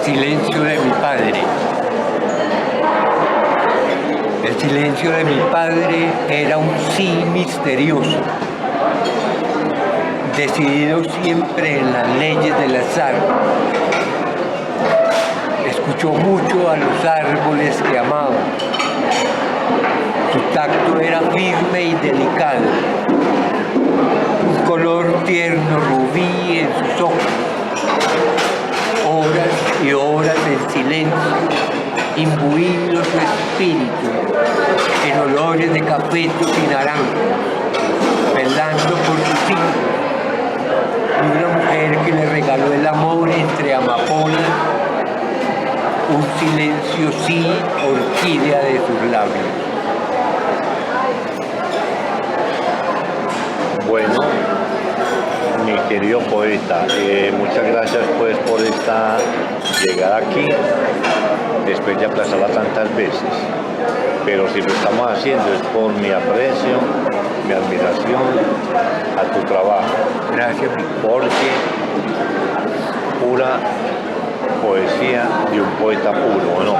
Silencio de mi padre. El silencio de mi padre era un sí misterioso, decidido siempre en las leyes del azar. Escuchó mucho a los árboles que amaba. Su tacto era firme y delicado. Un color tierno rubí en sus ojos. Horas y horas en silencio, imbuido su espíritu en olores de cafetos y naranjas, velando por sus hijos, y una mujer que le regaló el amor entre amapolas, un silencio sí, orquídea de sus labios. Bueno, mi querido poeta, muchas gracias pues por esta llegada aquí, después de aplazarla tantas veces, pero si lo estamos haciendo es por mi aprecio, mi admiración a tu trabajo. Gracias. Porque pura poesía de un poeta puro, ¿no?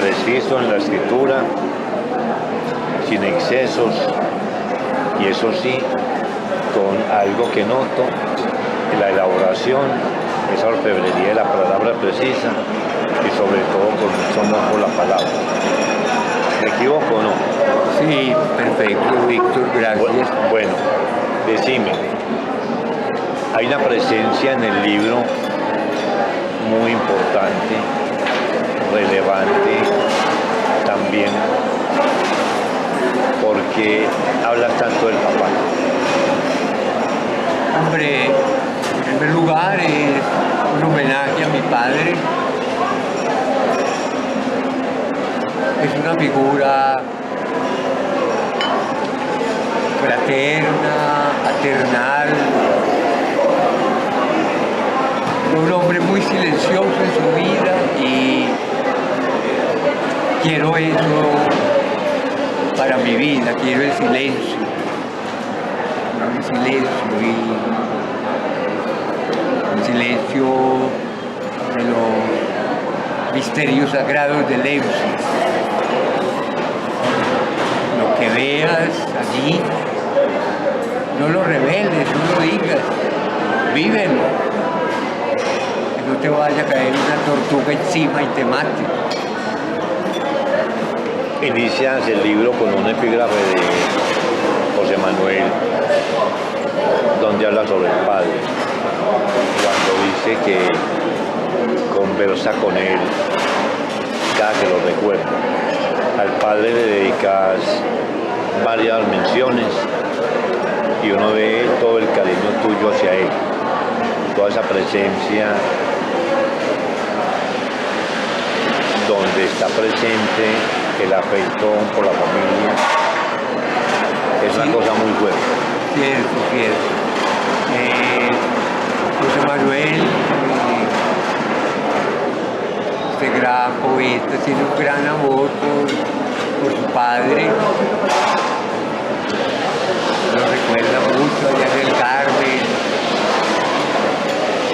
Preciso en la escritura, sin excesos, y eso sí, con algo que noto, la elaboración, esa orfebrería de la palabra precisa y sobre todo con mucho amor por la palabra. ¿Me equivoco o no? Sí, perfecto, Víctor, gracias. Bueno, decime, hay una presencia en el libro muy importante, relevante también, porque hablas tanto del papá. Hombre, en primer lugar es un homenaje a mi padre. Es una figura fraterna, paternal, un hombre muy silencioso en su vida y quiero eso para mi vida, quiero el silencio. El silencio y el silencio de los misterios sagrados del Eusis. Lo que veas allí, no lo reveles, no lo digas, vívelo. Que no te vaya a caer una tortuga encima y te mate. Inicias el libro con un epígrafe de José Manuel, donde habla sobre el padre, cuando dice que conversa con él cada que lo recuerda. Al padre le dedicas varias menciones y uno ve todo el cariño tuyo hacia él, toda esa presencia donde está presente el afecto por la familia. Es una cosa muy fuerte. Cierto, cierto. José Manuel, este gran poeta, tiene un gran amor por su padre. Lo recuerda mucho allá en el Carmen,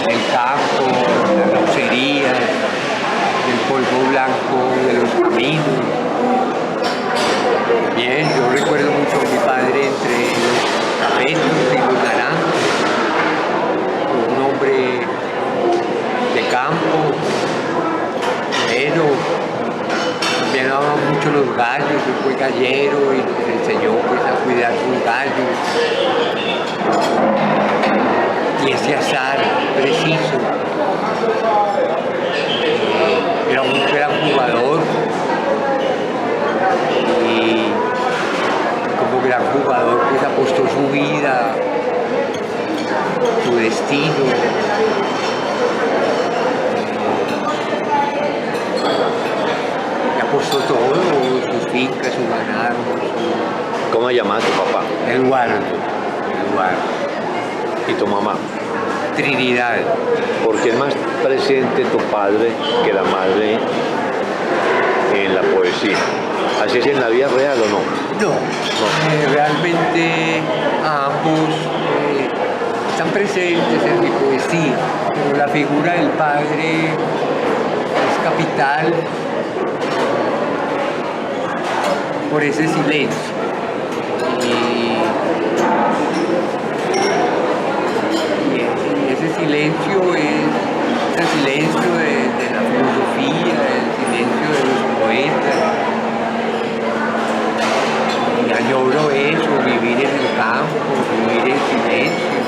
el campo, las rocerías, el polvo blanco de los caminos. Bien, yo recuerdo mucho a mi padre entre los cafetos y los naranjos, un hombre de campo, pero también amaba mucho los gallos, él fue gallero y nos enseñó pues, a cuidar sus gallos. Y ese azar preciso. Era un gran jugador y como que gran jugador, pues apostó su vida, su destino. Y apostó todo, sus fincas, su ganado, ¿Cómo se llamaba tu papá Eduardo. y tu mamá? Trinidad. Porque es más presente tu padre que la madre en la poesía. ¿Así es en la vida real o no? No, realmente ambos están presentes en mi poesía, pero la figura del padre es capital por ese silencio. Y ese silencio es el silencio de la filosofía, el silencio de los poetas. Y añoro eso, vivir en el campo, vivir en silencio,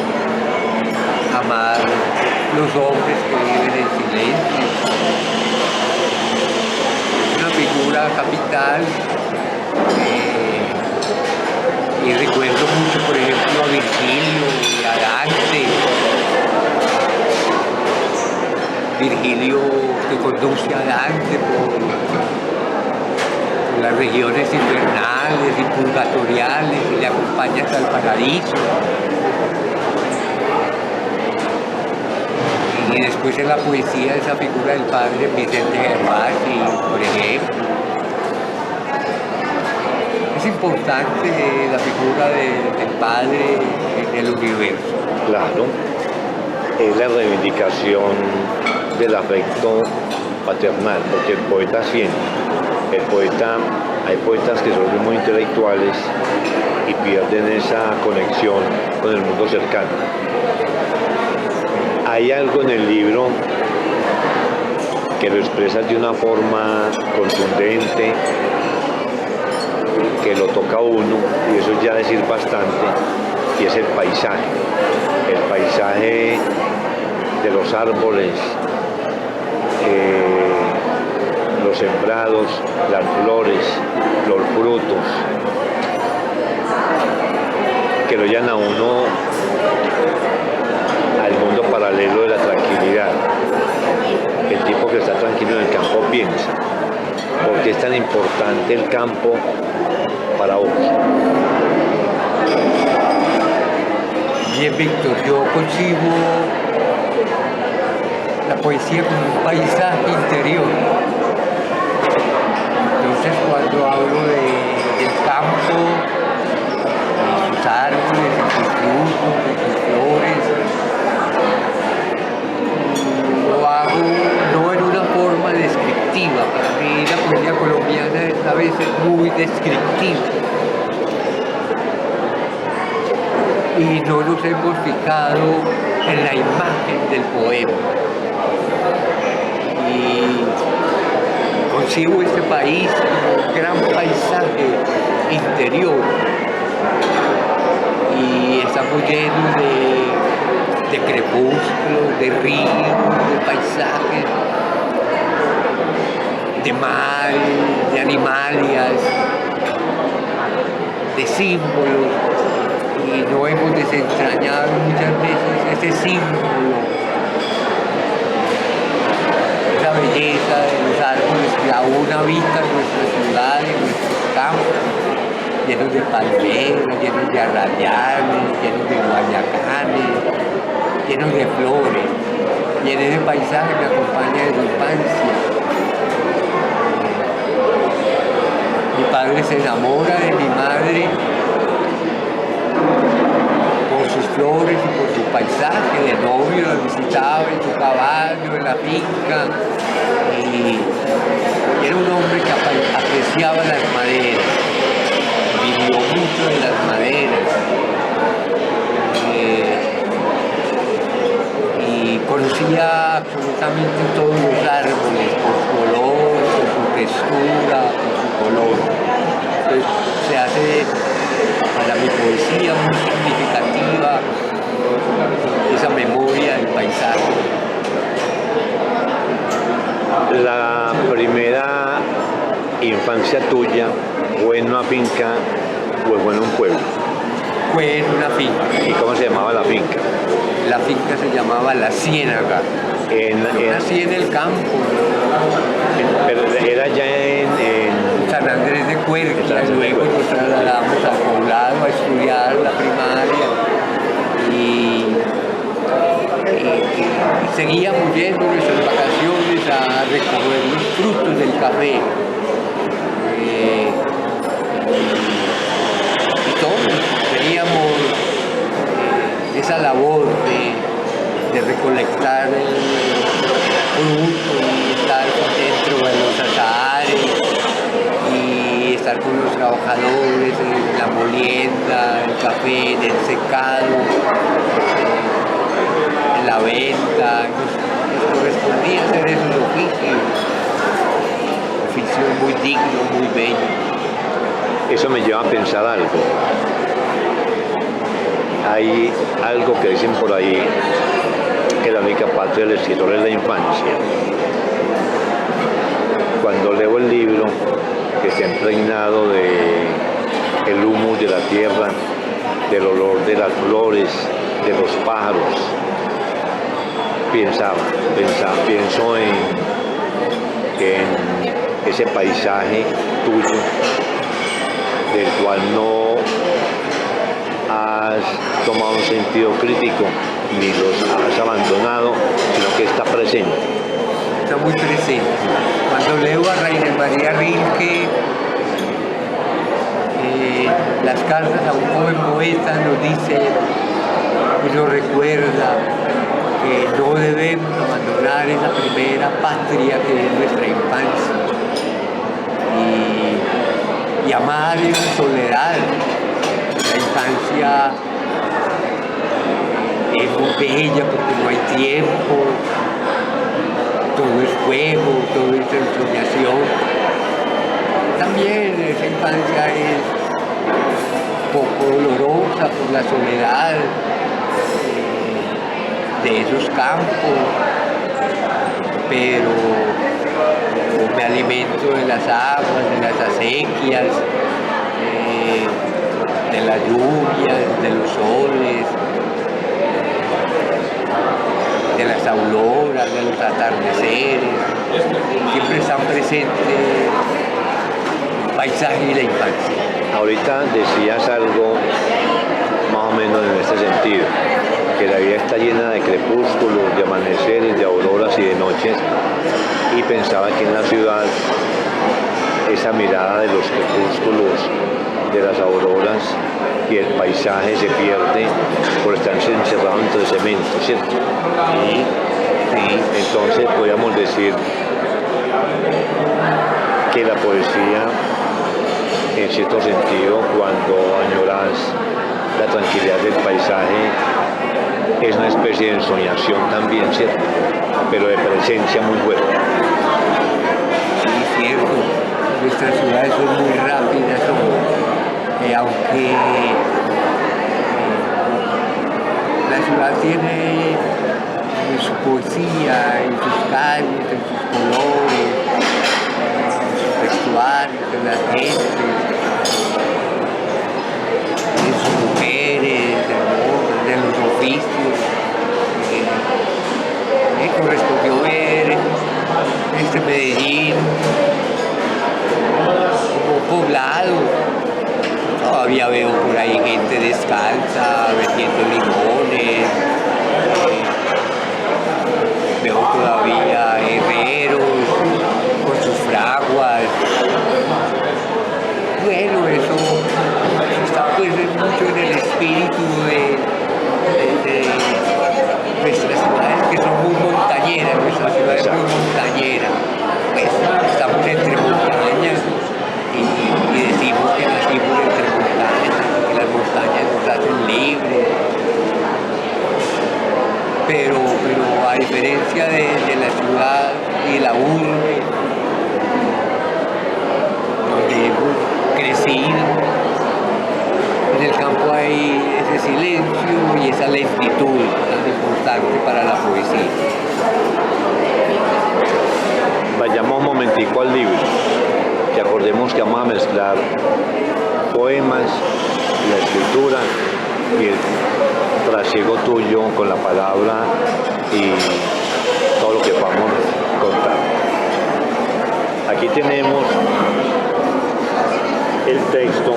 amar los hombres que viven en silencio. Es una figura capital. Y recuerdo mucho, por ejemplo, a Virgilio y a Dante. Virgilio que conduce a Dante por las regiones infernales y purgatoriales y le acompaña hasta el paraíso. Y después en la poesía esa figura del padre Vicente Gervasi, por ejemplo. Es importante la figura del padre en el universo. Claro, es la reivindicación del afecto paternal, porque el poeta siente. Hay poetas que son muy intelectuales y pierden esa conexión con el mundo cercano. Hay algo en el libro que lo expresa de una forma contundente, que lo toca a uno, y eso es ya decir bastante, y es el paisaje de los árboles, los sembrados, las flores, los frutos, que lo llevan a uno al mundo paralelo de la tranquilidad. El tipo que está tranquilo en el campo piensa, ¿por qué es tan importante el campo para vos? Bien, Víctor, yo concibo la poesía como un paisaje interior. Entonces, cuando hablo del campo, de sus árboles, de sus frutos, de sus flores, lo hago no en una forma descriptiva. Para mí la poesía colombiana es a veces muy descriptiva. Y no nos hemos fijado en la imagen del poema. Y concibo este país como un gran paisaje interior. Y estamos llenos de crepúsculos, de ríos, de paisajes, de mar, de animalias, de símbolos. Y no hemos desentrañado muchas veces ese símbolo, esa belleza de los árboles que aún habitan nuestras ciudades, nuestros campos, llenos de palmeras, llenos de arrayanes, llenos de guayacanes, llenos de flores, y en ese paisaje me acompaña de su infancia. Mi padre se enamora de mi madre por sus flores y por su paisaje. De novio la visitaba en su caballo, en la finca, y era un hombre que apreciaba las maderas, vivió mucho de las maderas, y conocía absolutamente todos los árboles por su olor, por su textura, por su color. Entonces se hace para mi poesía muy significativa esa memoria del paisaje. La primera infancia tuya fue en una finca o fue en un pueblo? Fue en una finca. ¿Y cómo se llamaba la finca? La finca se llamaba La Ciénaga. Yo nací en el campo, pero era ya en San Andrés de Cuerquia, San Andrés de luego Cuerquia. nos trasladamos al poblado a estudiar la primaria y seguíamos yendo en nuestras vacaciones a recoger los frutos del café. Y todos teníamos esa labor de recolectar el fruto y estar dentro de los azahares y estar con los trabajadores en la molienda, el café, en el secado, en la venta. Nos correspondía hacer esos oficio muy digno, muy bello. Eso me lleva a pensar algo. Hay algo que dicen por ahí, que la única patria del escritor es la infancia. Cuando leo el libro, que está impregnado del humus de la tierra, del olor de las flores, de los pájaros, pienso en ese paisaje tuyo, del cual no has tomado un sentido crítico ni los has abandonado, sino que está presente. Está muy presente. Cuando leo a Rainer María Rilke, las cartas a un joven poeta nos dice y nos recuerda que no debemos abandonar esa primera patria que es nuestra infancia y amar esa soledad. La infancia es muy bella porque no hay tiempo, todo es juego, todo es ensoñación. También esa infancia es un poco dolorosa por la soledad de esos campos, pero me alimento de las aguas, de las acequias, de las lluvias, de los soles, de las auroras, de los atardeceres. Siempre están presentes el paisaje y la infancia. Ahorita decías algo más o menos en este sentido, que la vida está llena de crepúsculos, de amaneceres, de auroras y de noches, y pensaba que en la ciudad esa mirada de los crepúsculos, de las auroras y el paisaje se pierde por estar encerrado entre el cemento, ¿cierto? Sí. Entonces podríamos decir que la poesía, en cierto sentido, cuando añoras la tranquilidad del paisaje, es una especie de ensoñación también, ¿cierto? Pero de presencia muy fuerte. Sí, cierto. Nuestras ciudades son muy rápidas, aunque la ciudad tiene su poesía en sus calles, en sus colores, en sus vestuarios, en las gentes, en sus mujeres, de los oficios. Me correspondió ver este Medellín como poblado. Todavía veo por ahí gente descalza, vendiendo limones. Veo todavía herreros con sus fraguas. Bueno, eso está pues mucho en el espíritu de nuestras ciudades, que son muy montañeras. Nuestra ciudad es muy montañera. Pues estamos entre montañas y decimos que nacimos entre montañas, que las montañas nos hacen libres. Pero a diferencia de la ciudad y la urbe, donde hemos crecido, en el campo hay ese silencio y esa lentitud tan importante para la poesía. Vayamos un momentico al libro, que acordemos que vamos a mezclar poemas poemas, la escritura y el trasiego tuyo con la palabra y todo lo que podamos contar. Aquí tenemos el texto.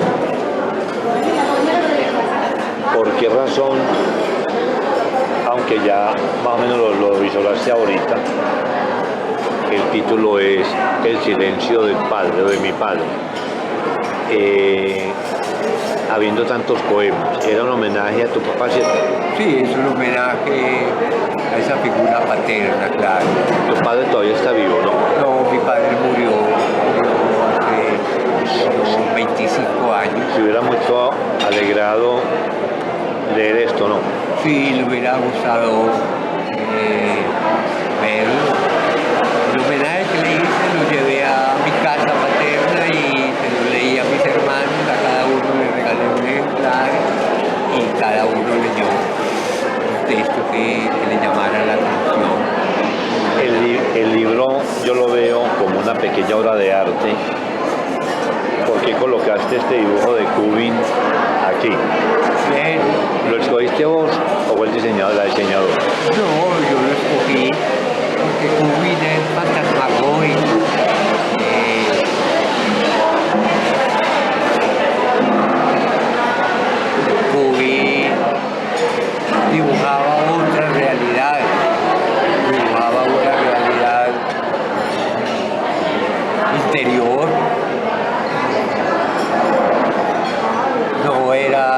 ¿Por qué razón? Aunque ya más o menos lo visualizaste ahorita, el título es El silencio del padre o de mi padre. Habiendo tantos poemas, ¿era un homenaje a tu papá, cierto? Sí, es un homenaje a esa figura paterna, claro. Tu padre todavía está vivo, ¿no? No, mi padre murió hace unos 25 años. Si hubiera mucho alegrado leer esto, ¿no? Sí, le hubiera gustado verlo. El homenaje que le hice lo llevé a mi casa paterna y se lo leí a mis hermanos, a cada uno le regalé un ejemplar y cada uno leyó un texto que le llamara la atención. El libro yo lo veo como una pequeña obra de arte. ¿Por qué colocaste este dibujo de Kubin aquí? Bien. ¿Lo escogiste vos o fue el diseñador, la diseñadora? No, yo lo escogí porque Kubin es fantasmagórico. Kubin dibujaba otra realidad, dibujaba una realidad interior. No era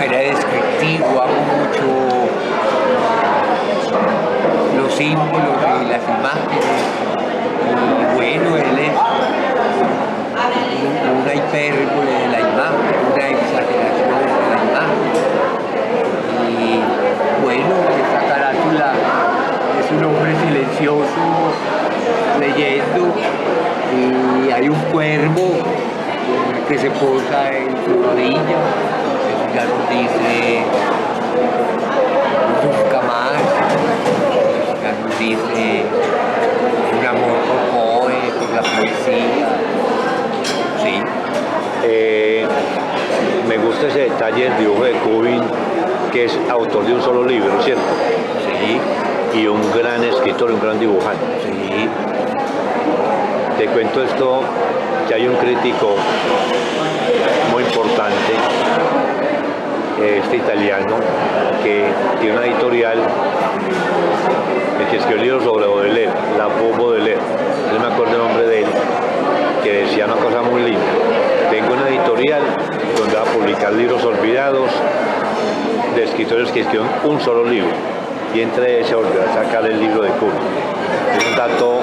descriptivo, hago mucho los símbolos y las imágenes. Y bueno, él es una hipérbole de la imagen, una exageración de la imagen. Y bueno, esta carátula es un hombre silencioso leyendo y hay un cuervo que se posa en su rodilla. Ya nos dice nunca más, ya nos dice un amor por Poe, por la poesía. Sí. Me gusta ese detalle del dibujo de Kubin, que es autor de un solo libro, ¿cierto? Sí. Y un gran escritor, un gran dibujante. Sí. Te cuento esto, que hay un crítico muy importante, este italiano, que tiene una editorial, el que escribió el libro sobre Baudelaire, La Baudelaire, no me acuerdo el nombre de él, que decía una cosa muy linda: tengo una editorial donde va a publicar libros olvidados de escritores que escribieron un solo libro, y entre ese volvió a sacar el libro de Kubin. Es un dato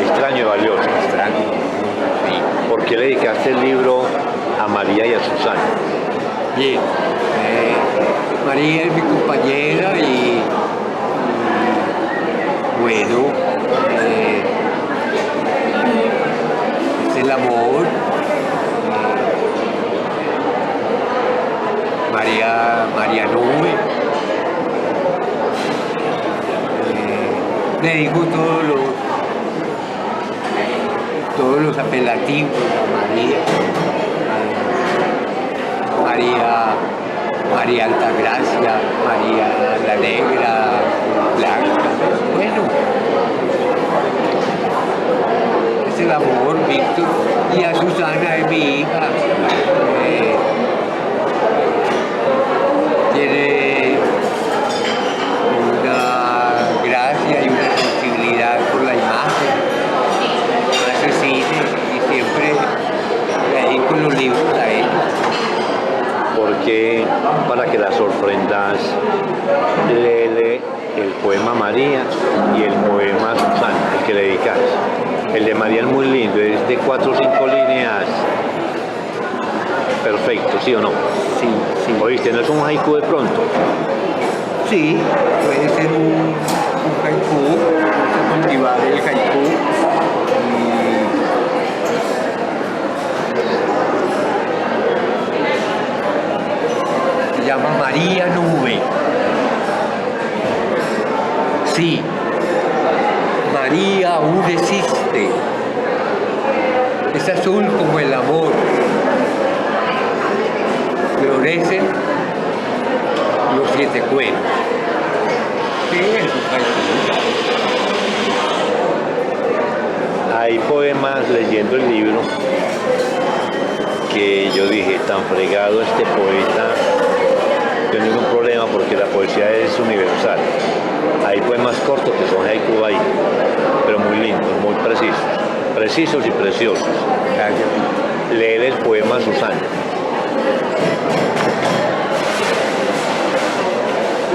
extraño y valioso. Extraño. Sí. ¿Por qué le dedicaste el libro a María y a Susana? Bien. María es mi compañera y bueno, es el amor. María Nube. Le digo todos los apelativos a María Altagracia, María la Negra, Blanca. Bueno, es el amor, Víctor. Y a Susana es mi hija. Tiene una gracia y una sensibilidad por la imagen. Hace cine y siempre le dedico los libros a ella. Porque para que la sorprendas, léele el poema María y el poema Susana, el que le dedicas. El de María es muy lindo, es de 4 o 5 líneas. Perfecto, ¿sí o no? Sí, sí. ¿Oíste? ¿No es un haiku de pronto? Sí, puede ser un haiku, vamos a cultivar el haiku. Se llama María Nube. Sí, María aún existe. es azul como el amor. Florecen los 7 cueros. Sí, es un haiku. Hay poemas leyendo el libro que yo dije, tan fregado este poeta, no hay ningún problema porque la poesía es universal. Hay poemas cortos que son haiku ahí, pero muy lindos, muy precisos y preciosos. Gracias. Leer el poema Susana.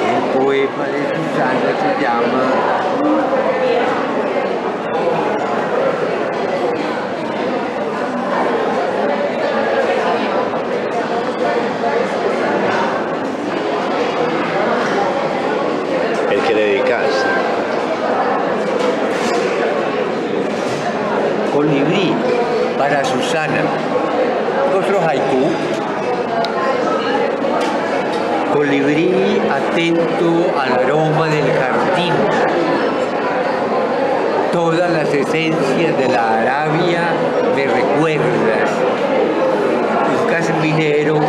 El poema de Susana se llama El que le dedicas. Colibrí para Susana. Otro haiku. Colibrí atento al aroma del jardín. Todas las esencias de la Arabia me recuerdan. Un caminero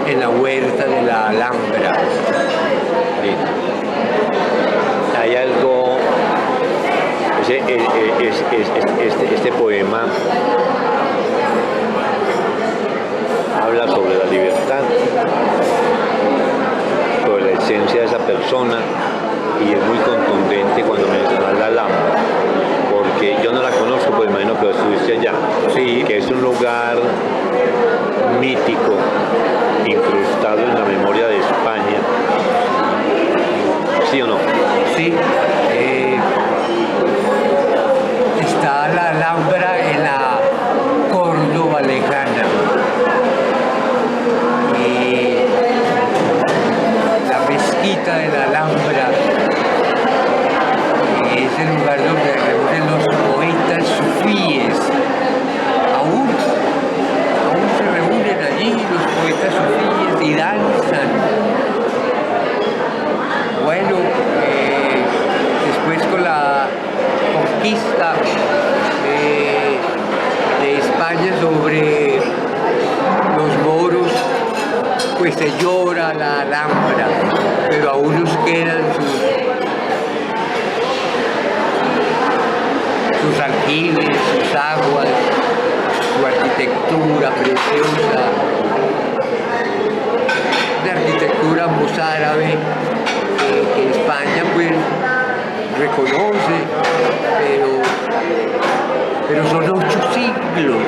en la huerta de la Alhambra. Hay algo, este poema habla sobre la libertad, sobre la esencia de esa persona, y es muy contundente cuando menciona la Alhambra, porque yo no la conozco, pues imagino que estuviste allá. Sí. Que es un lugar mítico, incrustado en la memoria de España. ¿Sí o no? Sí, está la Alhambra en la Córdoba lejana. Y la mezquita de la Alhambra es el lugar donde reúnen los poetas sufíes. Aún se reúnen allí los poetas sufíes y danzan. Bueno, después con la conquista de España sobre los moros, pues se llora la Alhambra, pero aún nos quedan sus aljibes, sus aguas, su arquitectura preciosa, una arquitectura mozárabe que España pues reconoce, pero son 8 siglos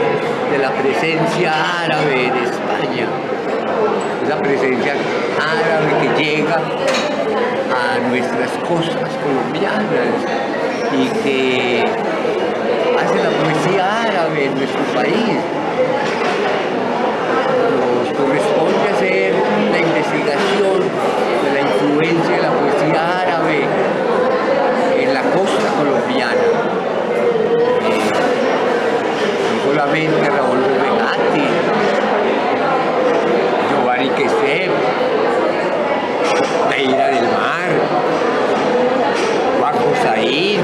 de la presencia árabe en España, esa presencia árabe que llega a nuestras costas colombianas y que hace la poesía árabe en nuestro país. Nos corresponde hacer la investigación de la influencia de la poesía árabe en la costa colombiana. No solamente Raúl Regati, Giovanni Queser, Neira del Mar, Juan Josaín.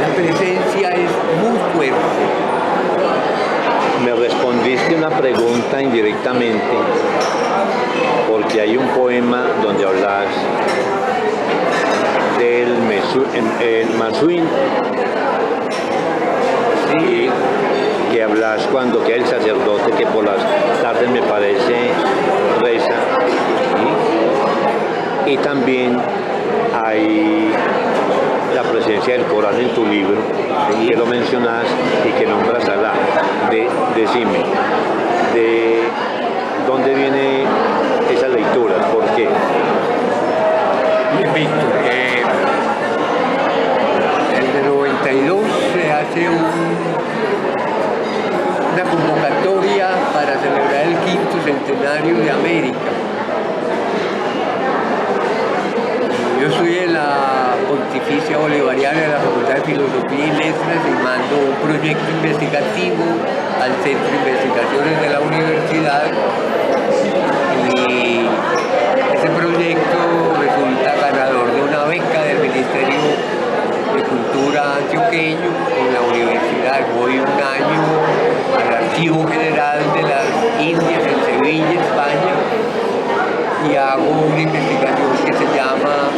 La presencia es muy fuerte. Me respondiste una pregunta indirectamente, porque hay un poema donde hablas del Masuín, Sí, que hablas cuando queda el sacerdote que por las tardes me parece reza, ¿sí? Y también hay la presencia del Corán en tu libro, ¿sí? Que lo mencionas y que nombras a Alá. Decime, ¿de dónde viene esa lectura? ¿Por qué? Bien, Víctor. En el 92 se hace una convocatoria para celebrar el 5º centenario de América. Yo estoy en la Pontificia Bolivariana de la Facultad de Filosofía y Letras y mando un proyecto investigativo al Centro de Investigaciones de la Universidad, y ese proyecto resulta ganador de una beca del Ministerio de Cultura antioqueño en la Universidad estudiar. Voy un año al Archivo General de las Indias en Sevilla, España, y hago una investigación que se llama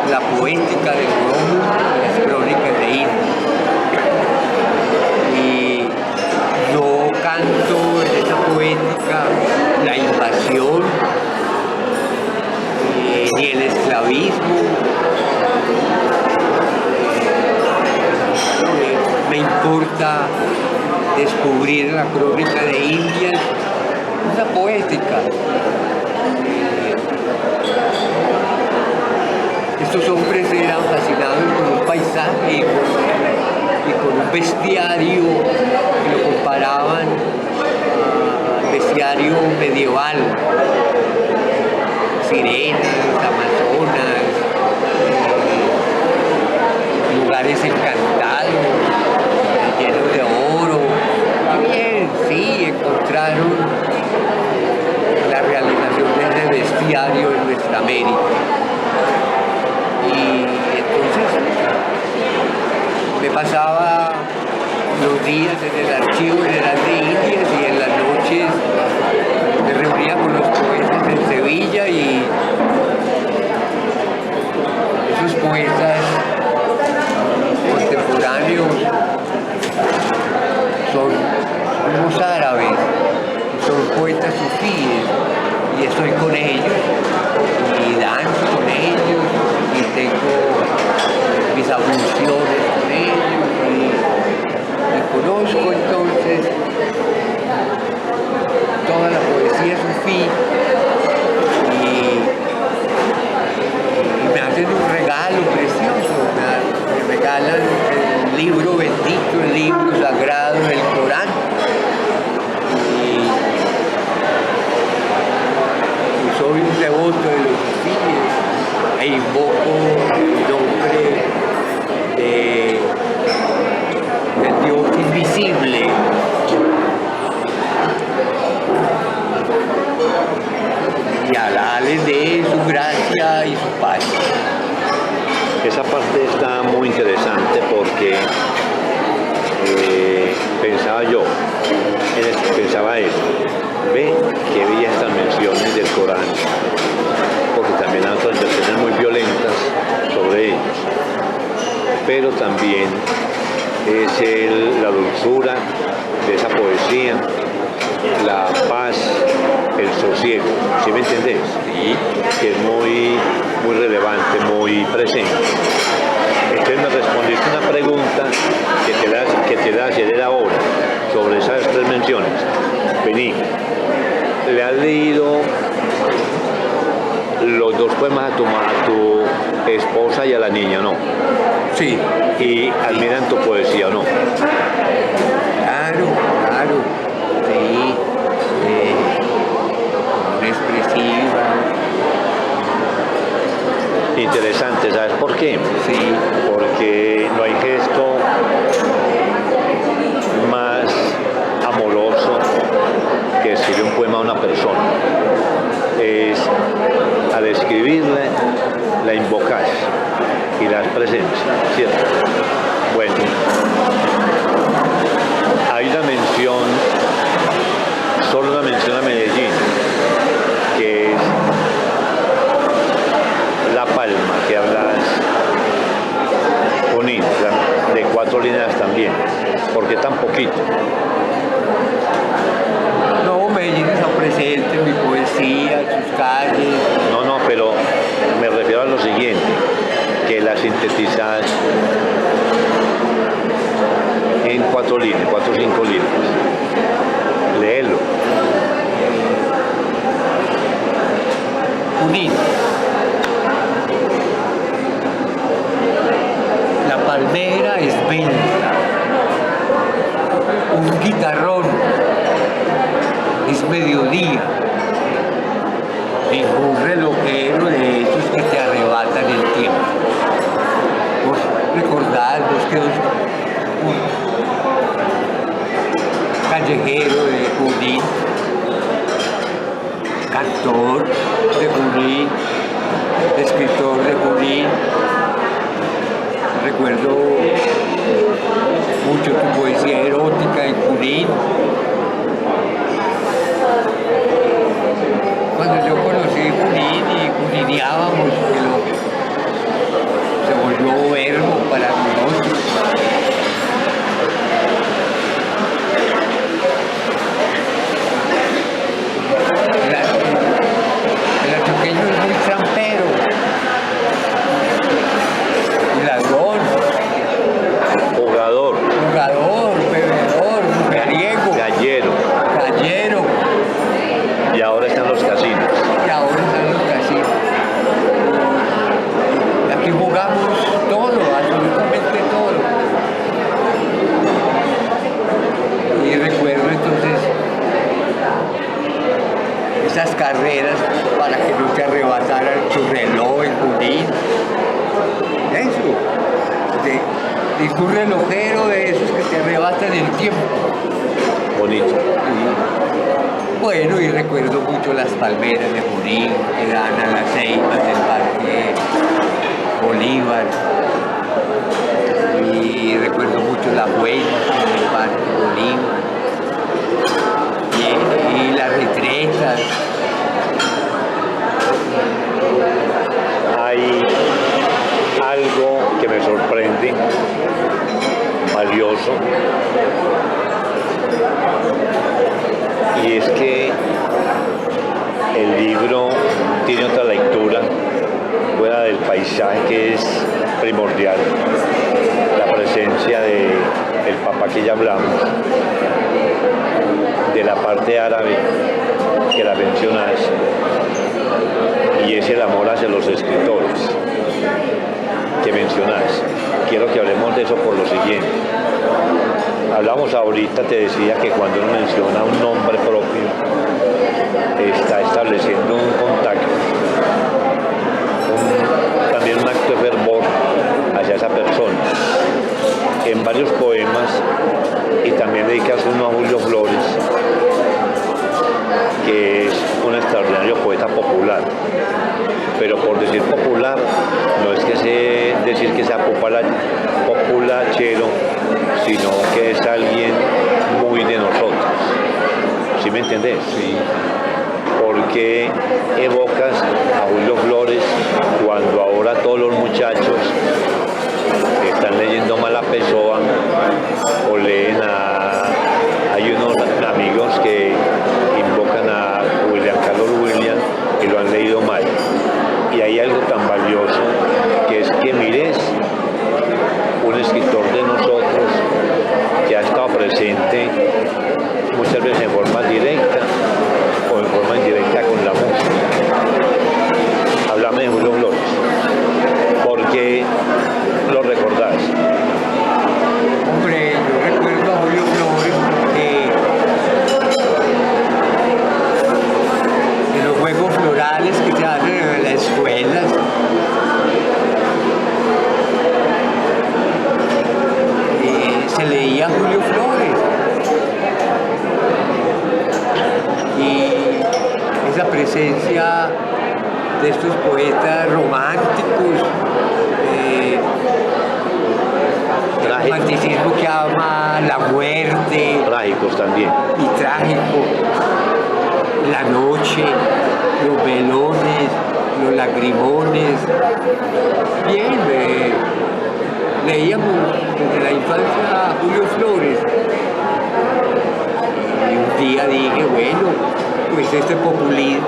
La poética del Rómulo, las crónicas de India. Y yo canto en esa poética la invasión, ni el esclavismo. Me importa descubrir la crónica de Indias, una poética. Estos hombres eran fascinados con un paisaje y con un bestiario que lo comparaban al bestiario medieval. Sirenas, amazonas, lugares encantados, llenos de oro. Y bien, sí, encontraron la realización de ese bestiario en nuestra América. Y entonces me pasaba los días en el Archivo General de Indias y en las noches me reunía con los poetas en Sevilla, y esos poetas contemporáneos son unos árabes, son poetas sufíes, y estoy con ellos y danzo con ellos y tengo mis abluciones con ellos y conozco entonces toda la poesía sufí, y me hacen un regalo precioso, me regalan el libro bendito, el libro sagrado del Corán, y soy un devoto de los sufíes e invoco el nombre del Dios invisible. Y Alá les dé su gracia y su paz. Esa parte está muy interesante porque pensaba eso, ve que veía estas menciones del Corán, porque también hay otras versiones muy violentas sobre ellos, pero también es la dulzura de esa poesía, la paz, el sosiego, ¿sí me entendés? Sí. Que es muy relevante, muy presente. Entonces me respondiste una pregunta que te da hacer ahora sobre esas tres menciones. Vení, ¿le has leído los dos poemas a tu esposa y a la niña, no? Sí. ¿Y admiran tu poesía o no? Claro, claro. Sí. Expresiva. Interesante, ¿sabes por qué? Sí. Porque no hay gesto más amoroso que escribir un poema a una persona. Al escribirle, la invocas y la das presencia, ¿cierto? Bueno, hay una mención, solo una mención a Medellín, que es La Palma, que hablas bonito, de 4 líneas también. ¿Por qué tan poquito? No, Medellín está presente en mi poesía, en sus calles. No, pero me refiero a lo siguiente, que la sintetizas en 4 líneas, 4 o 5 líneas. Léelo. Junín. La palmera es esbelta. Un guitarrón es mediodía. Ningún relojero de esos que te arrebatan el tiempo. Vos recordás, vos que un callejero de Junín, cantor de Junín, escritor de Junín. Recuerdo mucho tu poesía carreras para que no te arrebataran tu reloj, el Junín. Eso. Es un relojero de esos que te arrebatan el tiempo. Bonito. Bueno, y recuerdo mucho las palmeras de Junín que dan a las ceimas del Parque Bolívar. Y recuerdo mucho la fuente del Parque Bolívar. Y las retretas. Hay algo que me sorprende, valioso, y es que el libro tiene otra lectura fuera del paisaje que es primordial, la presencia del Papa que ya hablamos, de la parte árabe que la mencionas, y es el amor hacia los escritores que mencionas. Quiero que hablemos de eso por lo siguiente. Hablamos ahorita, te decía que cuando uno menciona un nombre propio, está estableciendo un contacto, también un acto de fervor hacia esa persona. En varios poemas, y también dedicas uno a Julio Flores, que es un extraordinario poeta popular, pero por decir popular, no es que decir que sea populachero, sino que es alguien muy de nosotros. ¿Sí me entendés? Sí. Porque evocas a Julio Flores cuando ahora todos los muchachos están leyendo Mala Pessoa o leen hay unos amigos que invocan a William Carlos Williams y lo han leído mal. Y hay algo tan valioso que es que mires un escritor de nosotros que ha estado presente muchas veces en forma directa o en forma indirecta con la música. Háblame de Julio Flores, porque lo recordás. Hombre, yo recuerdo a Julio Flores de los juegos florales que se hacen en las escuelas. Se leía Julio Flores. Y esa presencia de estos poetas románticos, el romanticismo que ama la muerte. Trágicos también. Y trágico. La noche, los velones, los lagrimones. Bien, leíamos desde la infancia a Julio Flores. Y un día dije, bueno, pues este populismo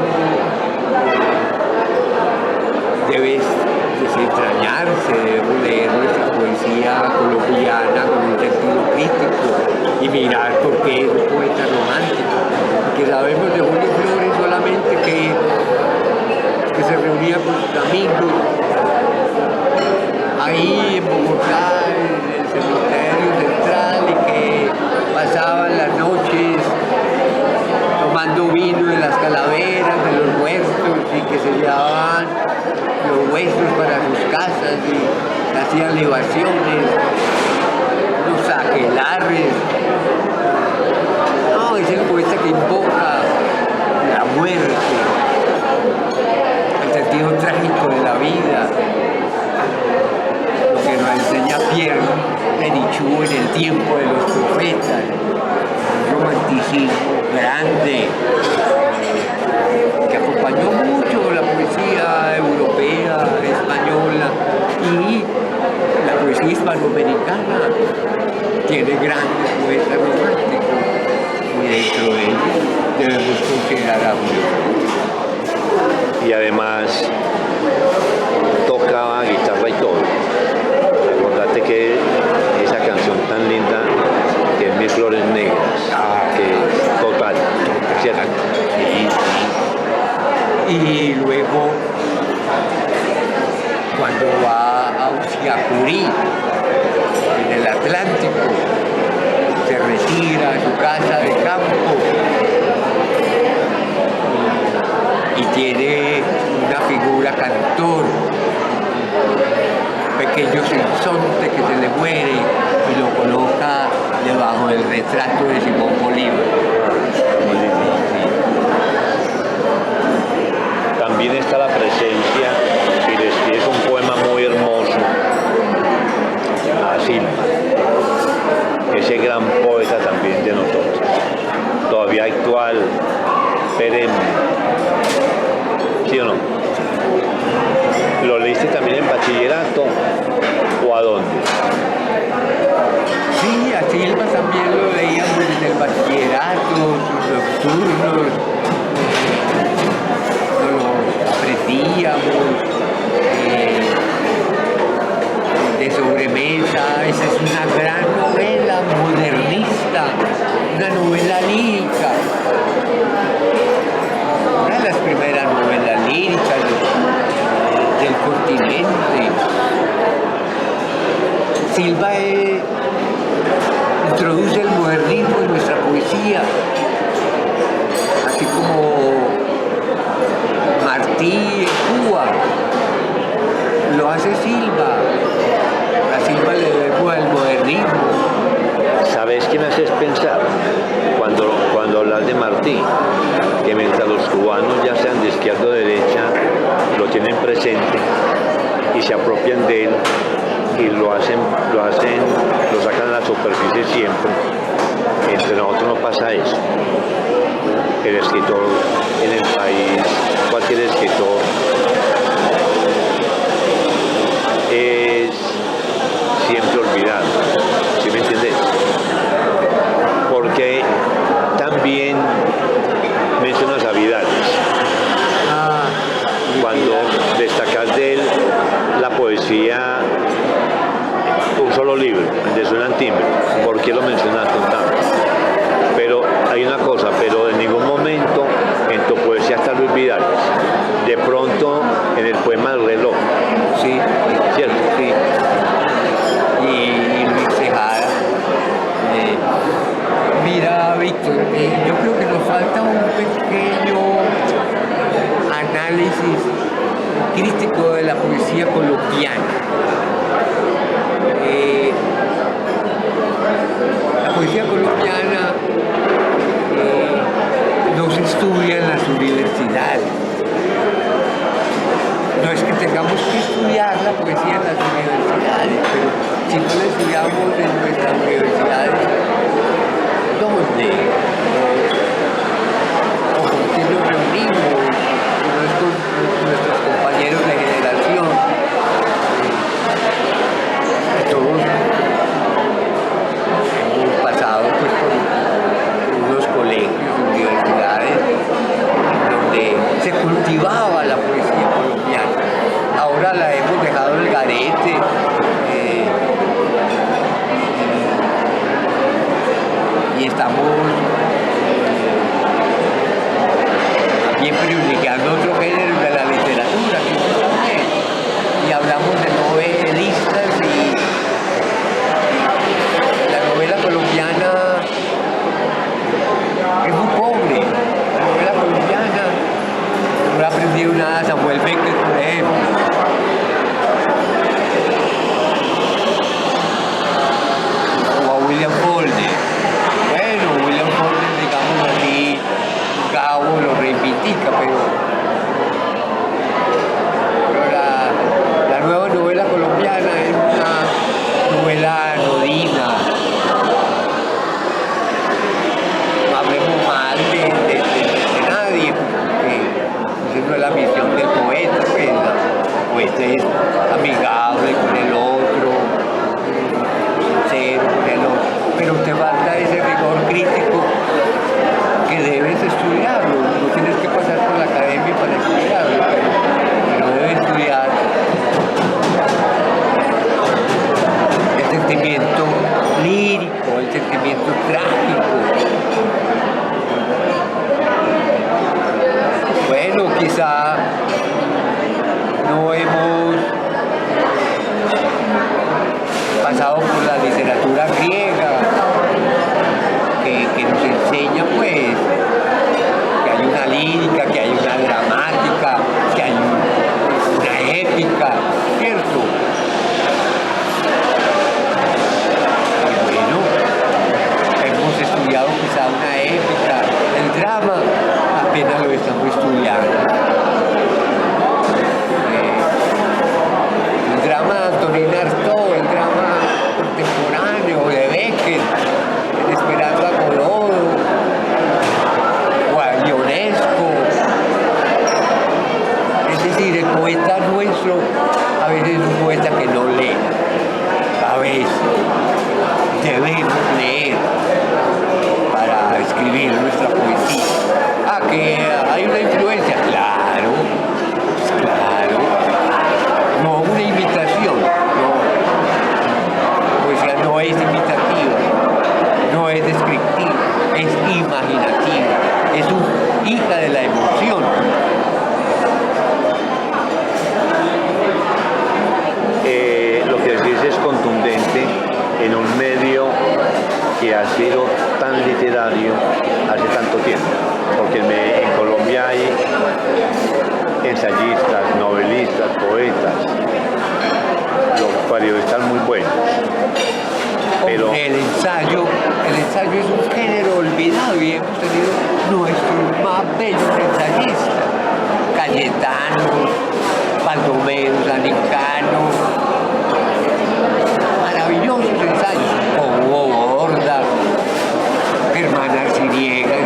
debe desentrañarse, debemos leer nuestra poesía colombiana con un sentido crítico y mirar por qué es un poeta romántico. Porque sabemos de Julio Flores solamente que se reunía con sus amigos ahí en Bogotá, en el cementerio central, y que pasaban las noches tomando vino de las calaveras, de los muertos, y que se llevaban los huesos para sus casas y hacían libaciones, los aquelarres. No, es el poeta que invoca la muerte, el sentido trágico de la vida, lo que nos enseña Pierre Bénichou en el tiempo de los profetas, un romanticismo grande que acompañó mucho la poesía europea, española, y la poesía hispanoamericana tiene grandes poetas románticos, y dentro de ellos debemos considerar a Julio Flores. Y además tocaba guitarra y todo. Recordate que esa canción tan linda que es Mis Flores Negras, que es total, ¿cierto? Y luego, cuando va a Usiacurí, en el Atlántico, se retira a su casa de campo pequeño sinsonte que se le muere y lo coloca debajo del retrato de Simón Bolívar. También está la presencia, y le escribes un poema muy hermoso a Silva, ese gran poeta también de nosotros, todavía actual, perenne, ¿sí o no? ¿Lo leíste también en bachillerato o a dónde? Sí, a Silva también lo leíamos en el bachillerato, sus nocturnos, lo aprendíamos, de sobremesa. Esa es una gran novela modernista, una novela lírica, una de las primeras novelas líricas del continente. Silva introduce el modernismo en nuestra poesía, así como Martí en Cuba lo hace Silva. A Silva le debemos el modernismo. ¿Sabes qué me haces pensar? Cuando hablas de Martí, que mientras los cubanos, ya sean de izquierda o derecha, lo tienen presente y se apropian de él y lo sacan a la superficie siempre. Entre nosotros no pasa eso. El escritor en el país, cualquier escritor, es siempre olvidado, ¿sí me entiendes? Porque también mencionas a Vidales. Cuando destacas de él la poesía, un solo libro, el de Suenan Timbre, ¿por qué lo mencionaste tanto? Pero hay una cosa, pero en ningún momento en tu poesía está Luis Vidales. De pronto en el poema El reloj. Sí, ¿Cierto? Sí. Y Luis Tejada. Mira, Víctor, yo creo que nos falta un pequeño análisis crítico de la poesía colombiana. La poesía colombiana no se estudia en las universidades. No es que tengamos que estudiar la poesía en las universidades, pero si no la estudiamos en nuestras universidades, ¿dónde? ¿O con quién nos reunimos? No es con nuestros compañeros de generación. Todos hemos pasado pues, por unos colegios, universidades, donde se cultivaba la poesía colombiana. Ahora la hemos dejado el garete. Y estamos bien privilegiando otro género de la literatura, que es también. Y hablamos de novelistas y la novela colombiana es muy pobre. La novela colombiana no he aprendido nada a Samuel Beckett, por ejemplo. O a William Faulkner. Bueno, William Faulkner, digamos así, Gabo lo reivindica, pero la nueva novela colombiana es una novela anodina. No hablemos mal de nadie, porque esa no es la misión del poeta, pues el poeta es amigable con el otro, sincero con el otro, pero te falta ese rigor crítico que debes estudiarlo. No tienes que pasar por la academia para estudiarlo, pero debes estudiar el sentimiento lírico, el sentimiento trágico. Bueno, quizá no hemos pasado por la literatura griega, que nos enseña pues que hay una lírica, que hay una dramática, que hay una épica, ¿cierto? imaginativa, hija de la emoción. Lo que decís es contundente en un medio que ha sido tan literario hace tanto tiempo, porque en Colombia hay ensayistas, novelistas, poetas, los periodistas muy buenos. Pero el ensayo es un género olvidado y hemos tenido nuestros más bellos ensayistas, Cayetano, Baldomero, Sanicano, maravillosos ensayos, Hugo Borda, Germán Arciniega,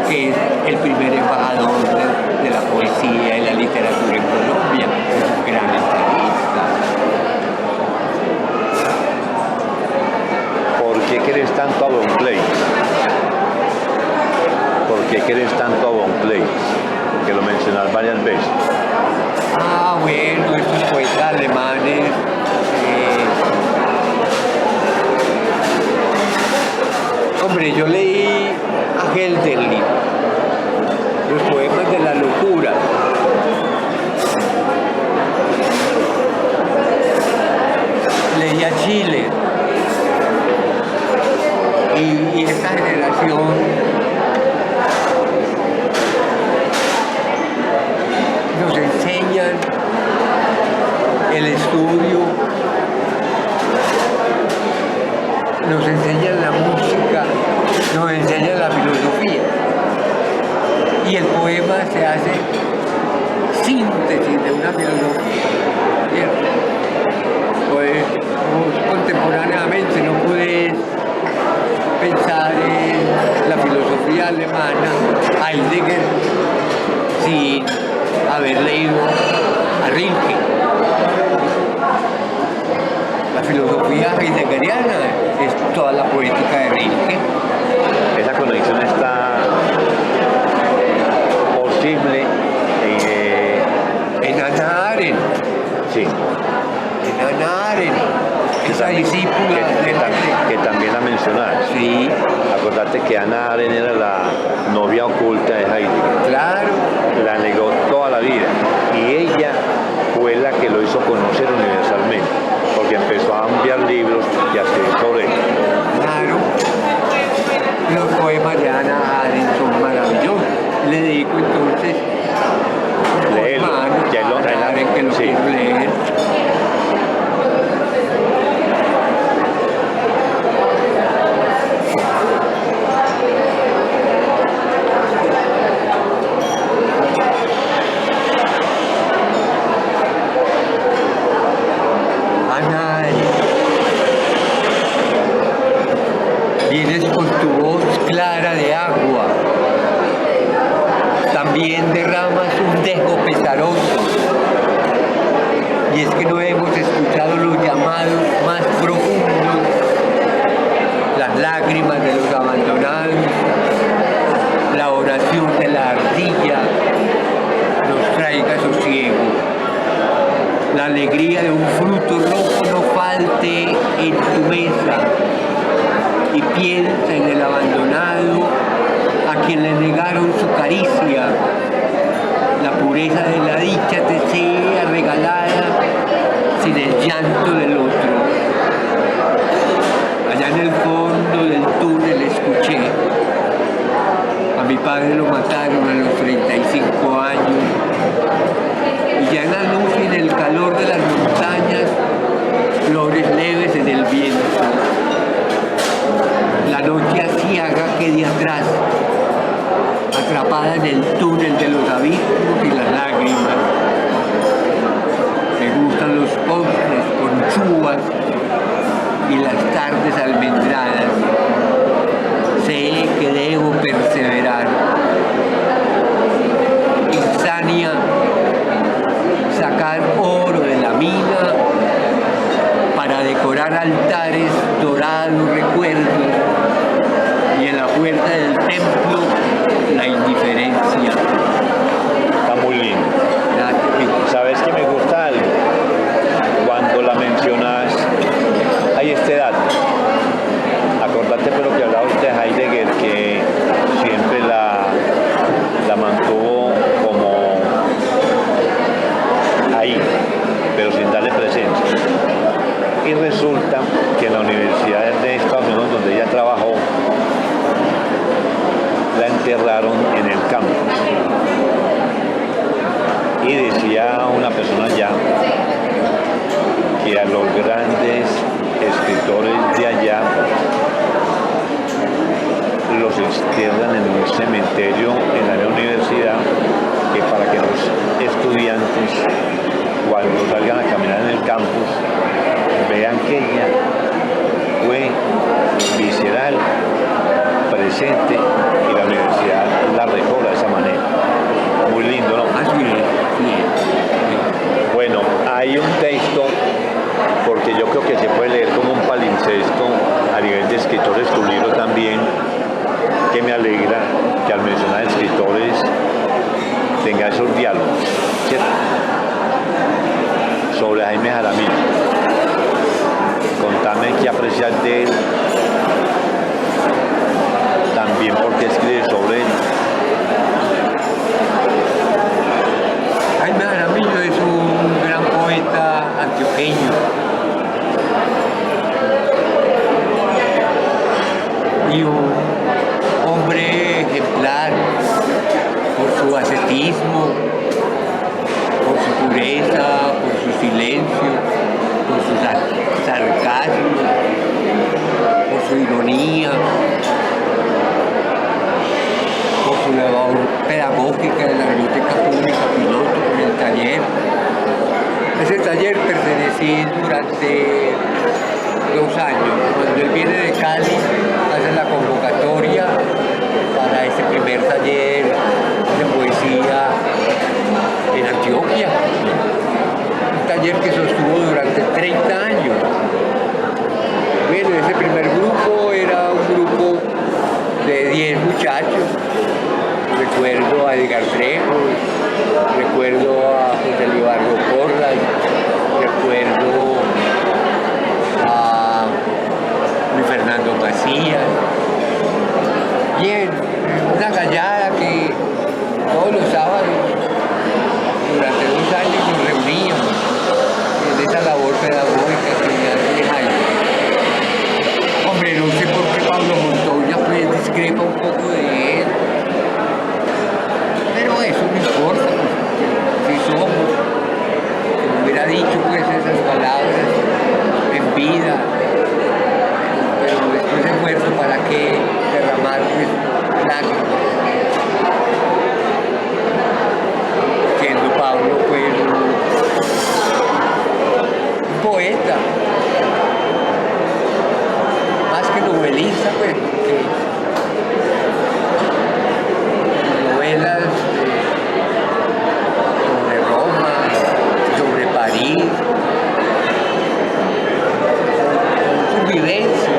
que es el primer embajador de la poesía y la literatura en Colombia, es un gran ensayista. ¿por qué querés tanto a Don Clay? ¿Por qué querés tanto a Don Clay? Que lo mencionas varias veces. Ah, bueno, estos poetas alemanes. Hombre, yo leí a Hölderlin, los poemas de la locura. Leí a Chile. Y esta generación nos enseñan el estudio, nos enseñan la música, nos enseñan la filosofía. Y el poema se hace síntesis de una filosofía. ¿Cierto? Pues, contemporáneamente no puedes pensar en la filosofía alemana, Heidegger, sin haber leído a Rilke. La filosofía heideggeriana es toda la poética de Rilke. Esa conexión está posible En Hannah Arendt. Sí. En Hannah Arendt, esa discípula que también la mencionas. Sí, Acordate que Hannah Arendt era la novia oculta de Heidegger. claro. La negó toda la vida y ella fue la que lo hizo conocer universalmente, porque empezó a enviar libros y a escribir sobre él. Claro, los poemas de Hannah Arendt son maravillosos. Le dedico entonces Léelo, ya lo- a Hannah Arendt, que lo sí. quiero leer. Hannah Arendt, vienes con tu voz clara de agua, también derramas un dejo pesaroso, y es que no hemos escuchado los llamados más profundos, las lágrimas de los abandonados, la oración de la ardilla nos traiga sosiego. La alegría de un fruto rojo no falte en tu mesa, y piensa en el abandonado a quien le negaron su caricia. La pureza de la dicha te sea regalada sin el llanto del otro. Allá en el fondo del túnel escuché, a mi padre lo mataron a los 35 años, y ya en la luz y en el calor de las montañas, flores leves en el viento. La noche aciaga que de atrás, atrapada en el túnel de los abismos y las lágrimas. Me gustan los postres con chuvas y las tardes almendradas. Sé que debo perseverar. Insania, sacar oro de la mina para decorar altares dorados recuerdos, y en la puerta del templo la indiferencia. Está muy lindo. ¿Sabes que me gusta algo? Cuando la mencionas, hay este dato. Acordate por lo que hablaba usted de Heidegger, que si los extiernan en un cementerio en la universidad, que para que los estudiantes, cuando salgan a caminar en el campus, vean que ella fue visceral, presente, y la universidad la recuerda de esa manera. Muy lindo, ¿no? Así es, sí. Bueno, hay un texto, porque yo creo que se puede leer como un palincesto a nivel de escritores, tu libro también, que me alegra que al mencionar escritores tenga esos diálogos, ¿cierto? Sobre Jaime Jaramillo. Contame qué aprecias de él, también porque escribes sobre él. Jaime Jaramillo es un gran poeta antioqueño y un hombre ejemplar por su ascetismo, por su pureza, por su silencio, por su sarcasmo, por su ironía, por su labor pedagógica de la Biblioteca Pública Piloto, con el taller. Ese taller pertenecí durante 2 años. Cuando él viene de Cali, hace la convocatoria para ese primer taller de poesía en Antioquia. Un taller que sostuvo durante 30 años. Bueno, ese primer grupo era un grupo de 10 muchachos. Recuerdo a Edgar Trejo, recuerdo a José Libardo Porras, recuerdo a Luis Fernando Macías. Bien, una gallada que todos los sábados, durante 2 años, nos reuníamos en esa labor pedagógica que hace Jaime. Hombre, no sé por qué Pablo Montoya pues discrepa un poco de él. Pero eso no importa, pues, si somos, como hubiera dicho pues esas palabras en vida, pero después he muerto, ¿para qué derramar pues lágrimas? Siendo Pablo pues un poeta, más que novelista, pues, porque novelas sobre Roma, sobre París, su vivencia,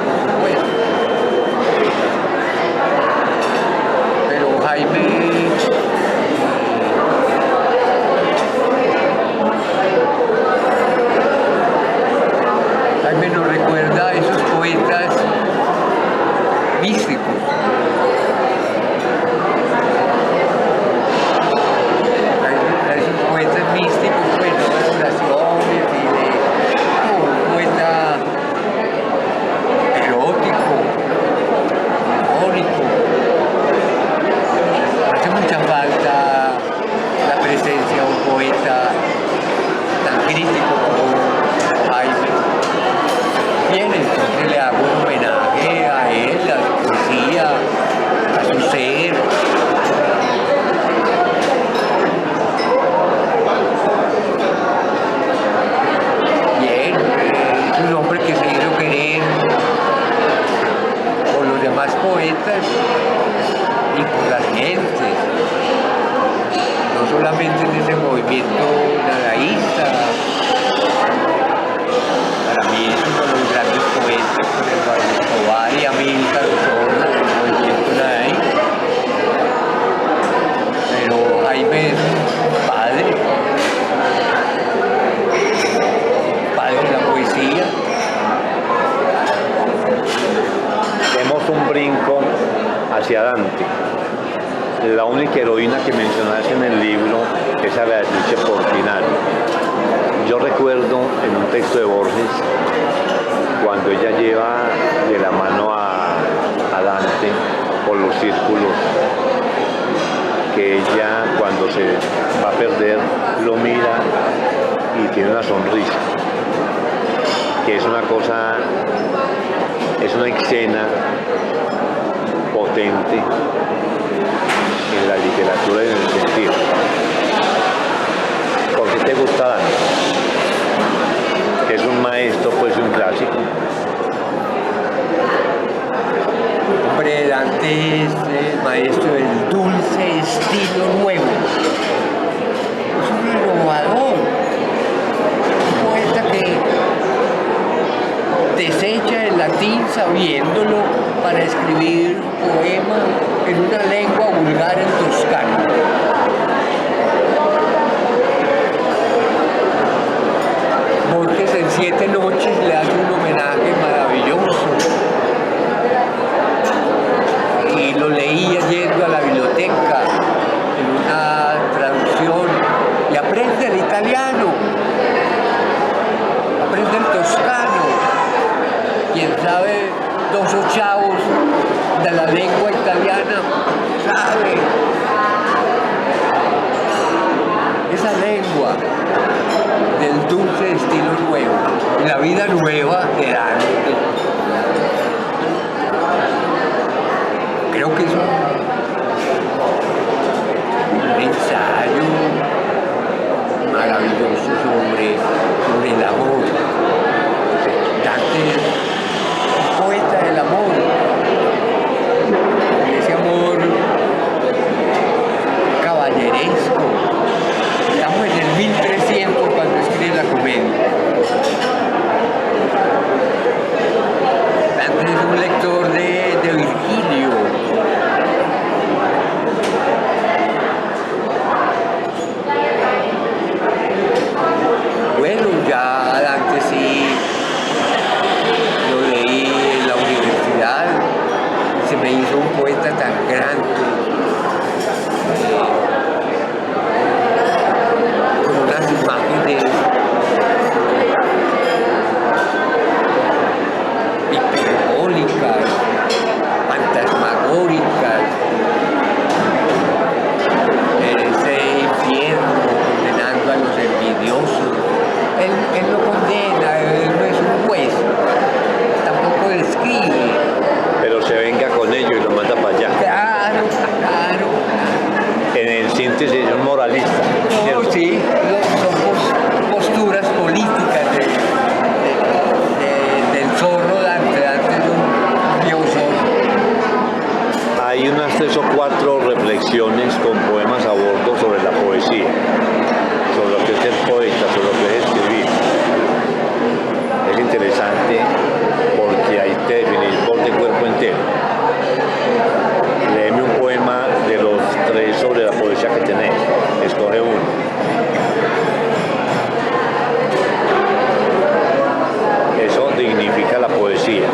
por supuesto. Pero Jaime nos recuerda a esos poetas místicos. A esos poetas místicos, pues, de oraciones y de un poeta erótico, mónico. Hace mucha falta la presencia de un poeta tan crítico como Jaime. Bien, entonces le hago un homenaje a él, a su poesía, a su ser. Bien, es un hombre que se hizo querer por los demás poetas y por las gentes, no solamente en ese movimiento dadaísta. Para mí es uno de los grandes poetas, con Eduardo Escobar y Amílcar Osorno, del movimiento dadaísta. Pero Jaime es un padre de la poesía. Demos un brinco hacia Dante. La única heroína que mencionaste en el libro es a Beatrice Portinari. Yo recuerdo en un texto de Borges, cuando ella lleva de la mano a Dante por los círculos, que ella cuando se va a perder lo mira y tiene una sonrisa, que es una cosa, es una escena potente en la literatura y en el sentido. ¿Por qué te gusta Dante? Es un maestro, pues un clásico. Hombre, Dante es el maestro del dulce estilo nuevo. Es un innovador, un poeta que desecha el latín sabiéndolo para escribir un poema en una lengua vulgar en toscano. Borges en 7 noches le hace un homenaje maravilloso. Y lo leía yendo a la biblioteca en una traducción y aprende el italiano, aprende el toscano. Quien sabe 2 octavos de la lengua italiana sabe esa lengua del dulce estilo nuevo, la vida nueva de Dante. Creo que es un ensayo maravilloso sobre el amor. Dante es un poeta del amor. Ese amor caballeresco. Estamos en el 1300 cuando escribe la comedia. Dante es un lector de Virgilio. Bueno, ya Dante sí lo leí en la universidad, se me hizo un poeta tan grande, con unas imágenes hiperbólicas, fantasmagóricas, ese infierno condenando a los envidiosos. Él no condena, él no es un juez, tampoco describe. Pero se venga con ellos y lo manda para allá. Claro, claro. En el síntesis es un moralista. No, ¿cierto? sí, son posturas políticas del zorro Dante. Dante es un viejo zorro. Hay unas 3 o 4 reflexiones con poemas a bordo sobre la poesía, sobre lo que es ser poeta, sobre lo que es escribir. Es interesante porque hay que definir voz de cuerpo entero. Léeme un poema de los 3 sobre la poesía que tenés. Escoge uno. Eso dignifica la poesía.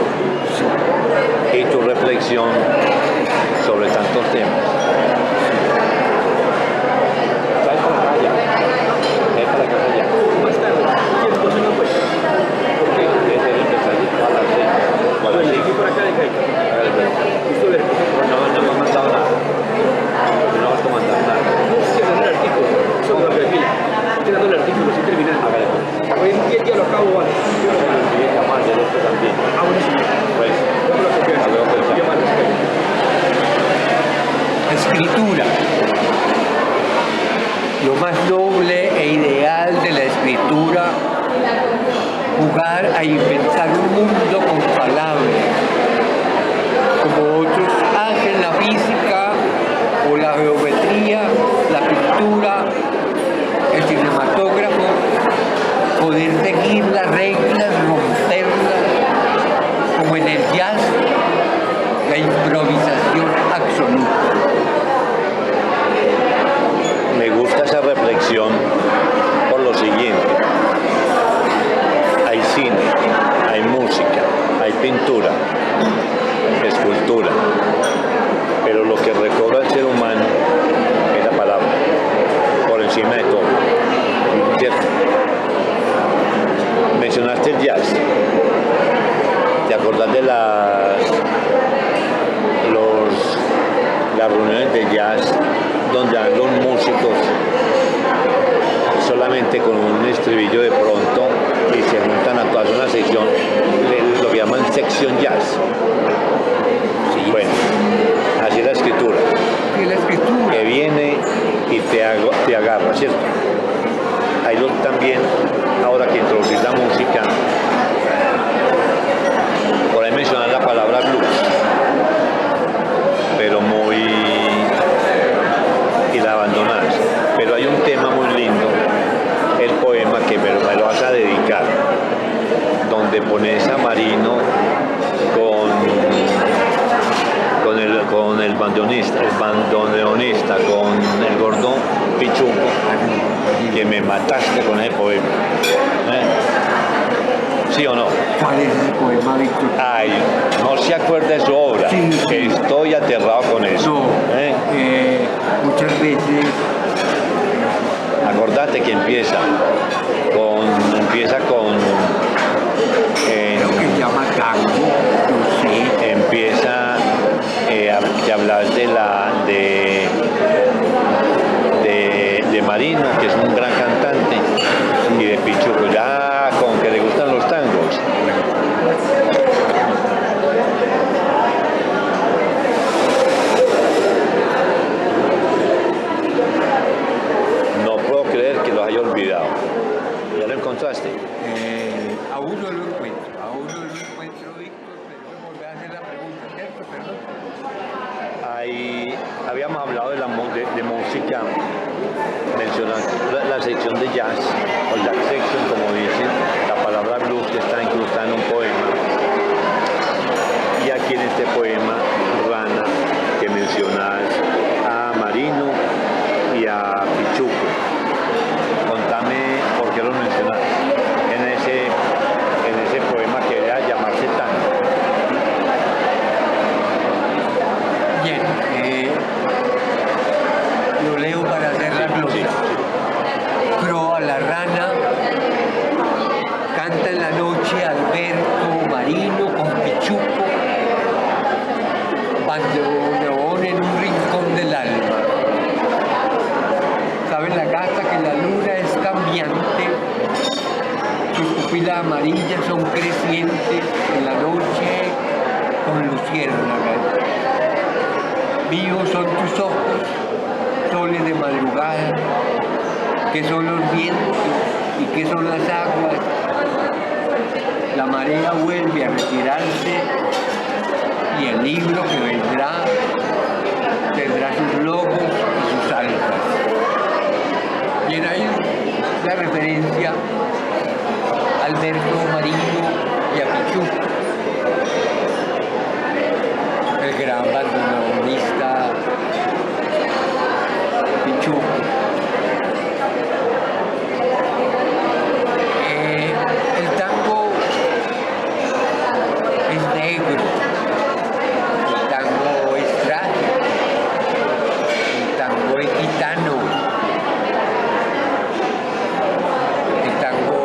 Y tu reflexión sobre tantos temas. ¿Sabes para acá ya? ¿Sabes para acá ya? Más tarde, tiempo se nos fue. Porque Desde el empezar a las 6. ¿O a las bueno, 6? aquí por acá de Caica. Hágale, pues. Justo ver, No me ha mandado nada. No vas a mandar nada. estoy haciendo el artículo sobre la biografía. Estoy dando el artículo, estoy terminando. Hágale, pues. Hoy en 10 días lo acabo, vale. Sí, llamar del otro también. Ah, buenísimo. Pues, Yo me lo copio. hasta luego, pues. Yo mando, espera. Escritura. Lo más noble e ideal de la escritura, jugar a inventar un mundo con palabras, como otros hacen la física o la geometría, la pintura, el cinematógrafo, poder seguir las reglas, romperlas, como en el jazz, la improvisación absoluta. Me gusta esa reflexión por lo siguiente. Hay cine, hay música, hay pintura, escultura, pero lo que recobra el ser humano es la palabra, por encima de todo. ¿Cierto? Mencionaste el jazz. ¿Te acordás de las reuniones de jazz donde van los músicos solamente con un estribillo de pronto y se juntan a toda una sección, lo que llaman sección jazz? Sí. Bueno, bandoneonista con el gordo Pichuco, que me mataste con ese poema. ¿Sí o no? ¿Cuál es ese poema, Víctor? Ay, no se acuerda de su obra. Sí, sí. Que estoy aterrado con eso. No, muchas veces Acordate que empieza con lo que llama tango, no sé. empieza que hablar de Marino, que es un gran cantante, y de Pichuco, ya con que le gustan los tangos. No puedo creer que los haya olvidado. ¿Ya lo encontraste? Aún no lo encuentro, Víctor, pero volver a hacer la pregunta, ¿cierto? Perdón. Ahí habíamos hablado de música, mencionando la sección de jazz, o jazz section, como dicen, la palabra blues que está incrustada en un poema. Y aquí en este poema, Rana, que mencionas a Marino y a Pichuco. Contame por qué los mencionas en ese poema que debe llamarse tango. Bien, lo leo para hacer la glosa. Proa la rana, canta en la noche Alberto Marino con Pichuco, bandoneón en un rincón del alma. Sabe la gata que la luna es cambiante, sus pupilas amarillas son crecientes en la noche con luciérnagas. Vivos son tus ojos, soles de madrugada, que son los vientos y que son las aguas. La marea vuelve a retirarse y el libro que vendrá tendrá sus logos y sus alzas. Y en ahí la referencia a Alberto Marino y a Pichuco, el gran bandoneonista Pichuco. El tango es negro, el tango es trágico, el tango es gitano, el tango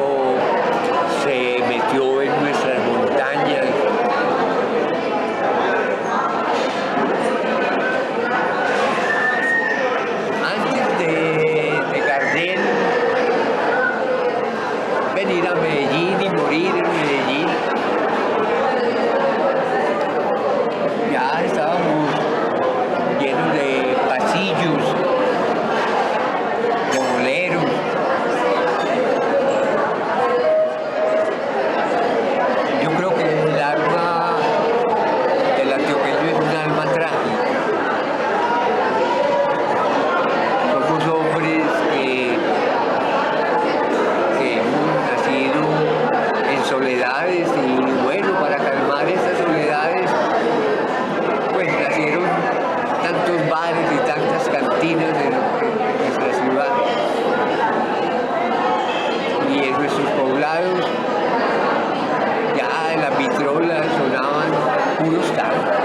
se metió en nuestras montañas. Antes de Gardel venir a Medellín y morir en Medellín, ya estábamos llenos de pasillos, de boleros. Yo creo que el alma del antioqueño es un alma trágica. Somos hombres que hemos nacido en soledades y bueno, para calmar esas soledades, pues nacieron tantos bares y tantas cantinas en nuestra ciudad. Y en nuestros poblados, ya en las vitrolas sonaban puros tangos.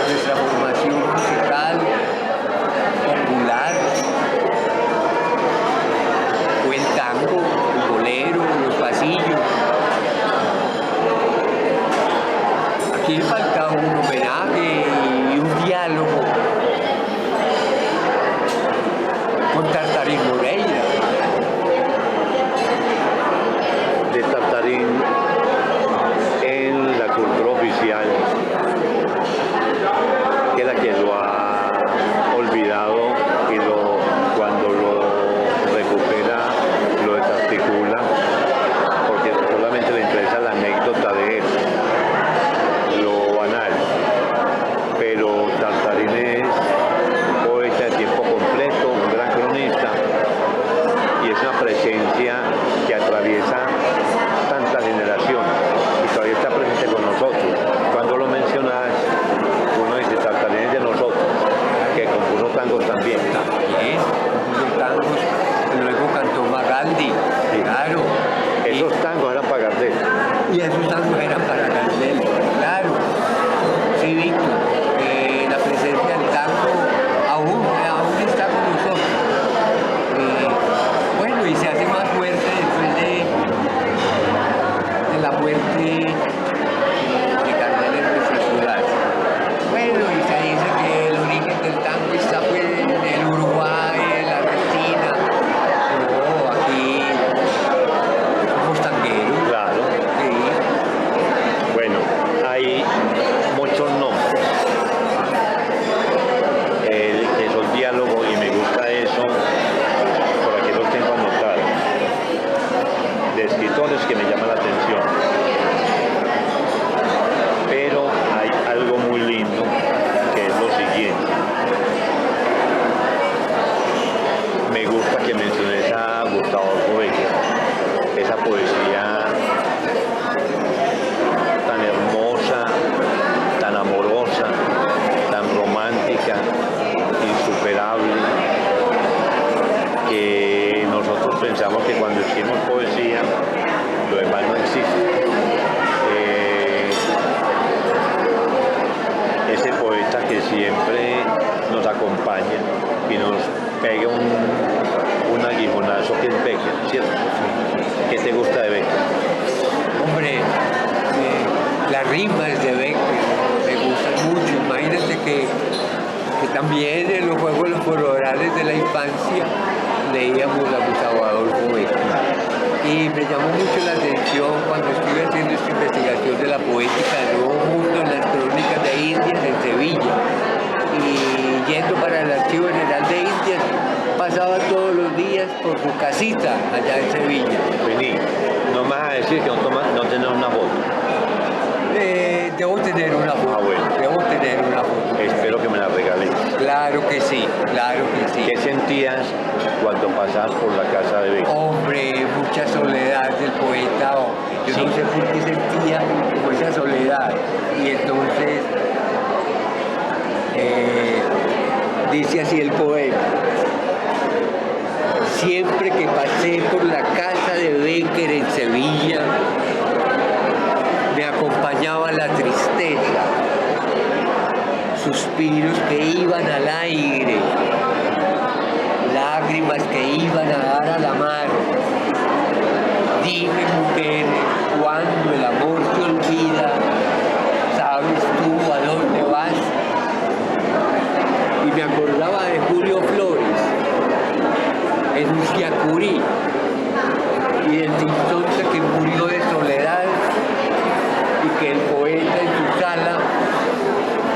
Nuestra formación musical popular fue el tango, el bolero, los pasillos. Aquí le faltaba un homenaje y un diálogo con Tartarín Moreira. De Tartarín en la cultura oficial, que la que lo ha olvidado y cuando lo recupera lo desarticula, porque solamente le interesa la anécdota de él, lo banal. Pero Tartarín es un poeta de tiempo completo, un gran cronista, siempre nos acompaña y nos pega un aguijonazo que es Becker, ¿cierto? ¿Qué te gusta de Becker? Hombre, las rimas de Becker me gustan mucho. Imagínate que también en los juegos florales de la infancia leíamos a Gustavo Adolfo Becker. Y me llamó mucho la atención cuando estuve haciendo esta investigación de la poética del Nuevo Mundo en las crónicas de Indias en Sevilla. Y yendo para el Archivo General de Indias, pasaba todos los días por su casita allá en Sevilla. Vení, no me vas a decir que no tenés una foto. Debo tener una foto. Ah, bueno. Debo tener una foto. Espero que me la regales. Claro que sí, claro que sí. ¿Qué sentías cuando pasabas por la casa de Becker? Hombre, mucha soledad del poeta. Yo Sí. no sé por qué sentía como esa soledad. Y entonces dice así el poema. Siempre que pasé por la casa de Becker en Sevilla, me acompañaba la tristeza, suspiros que iban al aire, lágrimas que iban a dar a la mar. Dime, mujer, cuando el amor te olvida, ¿sabes tú a dónde vas? Y me acordaba de Julio Flores en Usiacurí y del Tintonte que murió de soledad y que el poeta en su sala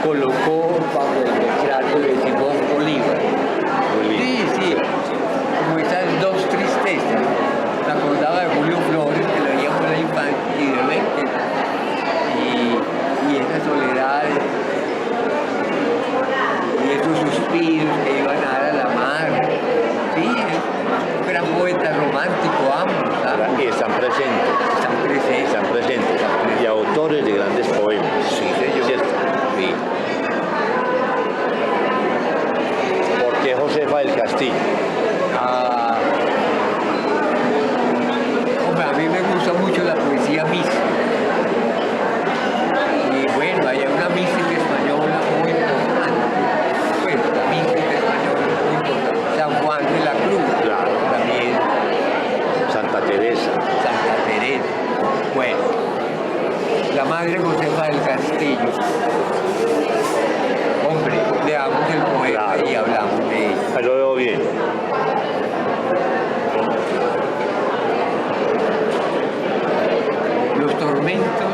colocó bajo el retrato de Simón Bolívar. Sí, como esas dos tristezas. Me acordaba de Julio Flores, que leíamos en la infancia, y de Becker, y esa soledad, y esos suspiros que iban a dar a la mar. Sí, un gran poeta romántico, ambos, ¿sabes? Y están presentes. Están presentes. Están presentes. Y autores de grandes poemas. Sí, señor. ¿Cierto? Sí. ¿Por qué Josefa del Castillo? Hombre, a mí me gusta mucho la poesía mística. Y bueno, hay una mística española muy importante. Bueno, la mística española es muy importante. San Juan de la Cruz. Claro. También Santa Teresa. Santa Teresa. Bueno, la Madre Josefa del Castillo. Hombre, leamos el poema Claro. y hablamos de ella. Ahí lo veo bien. Los tormentos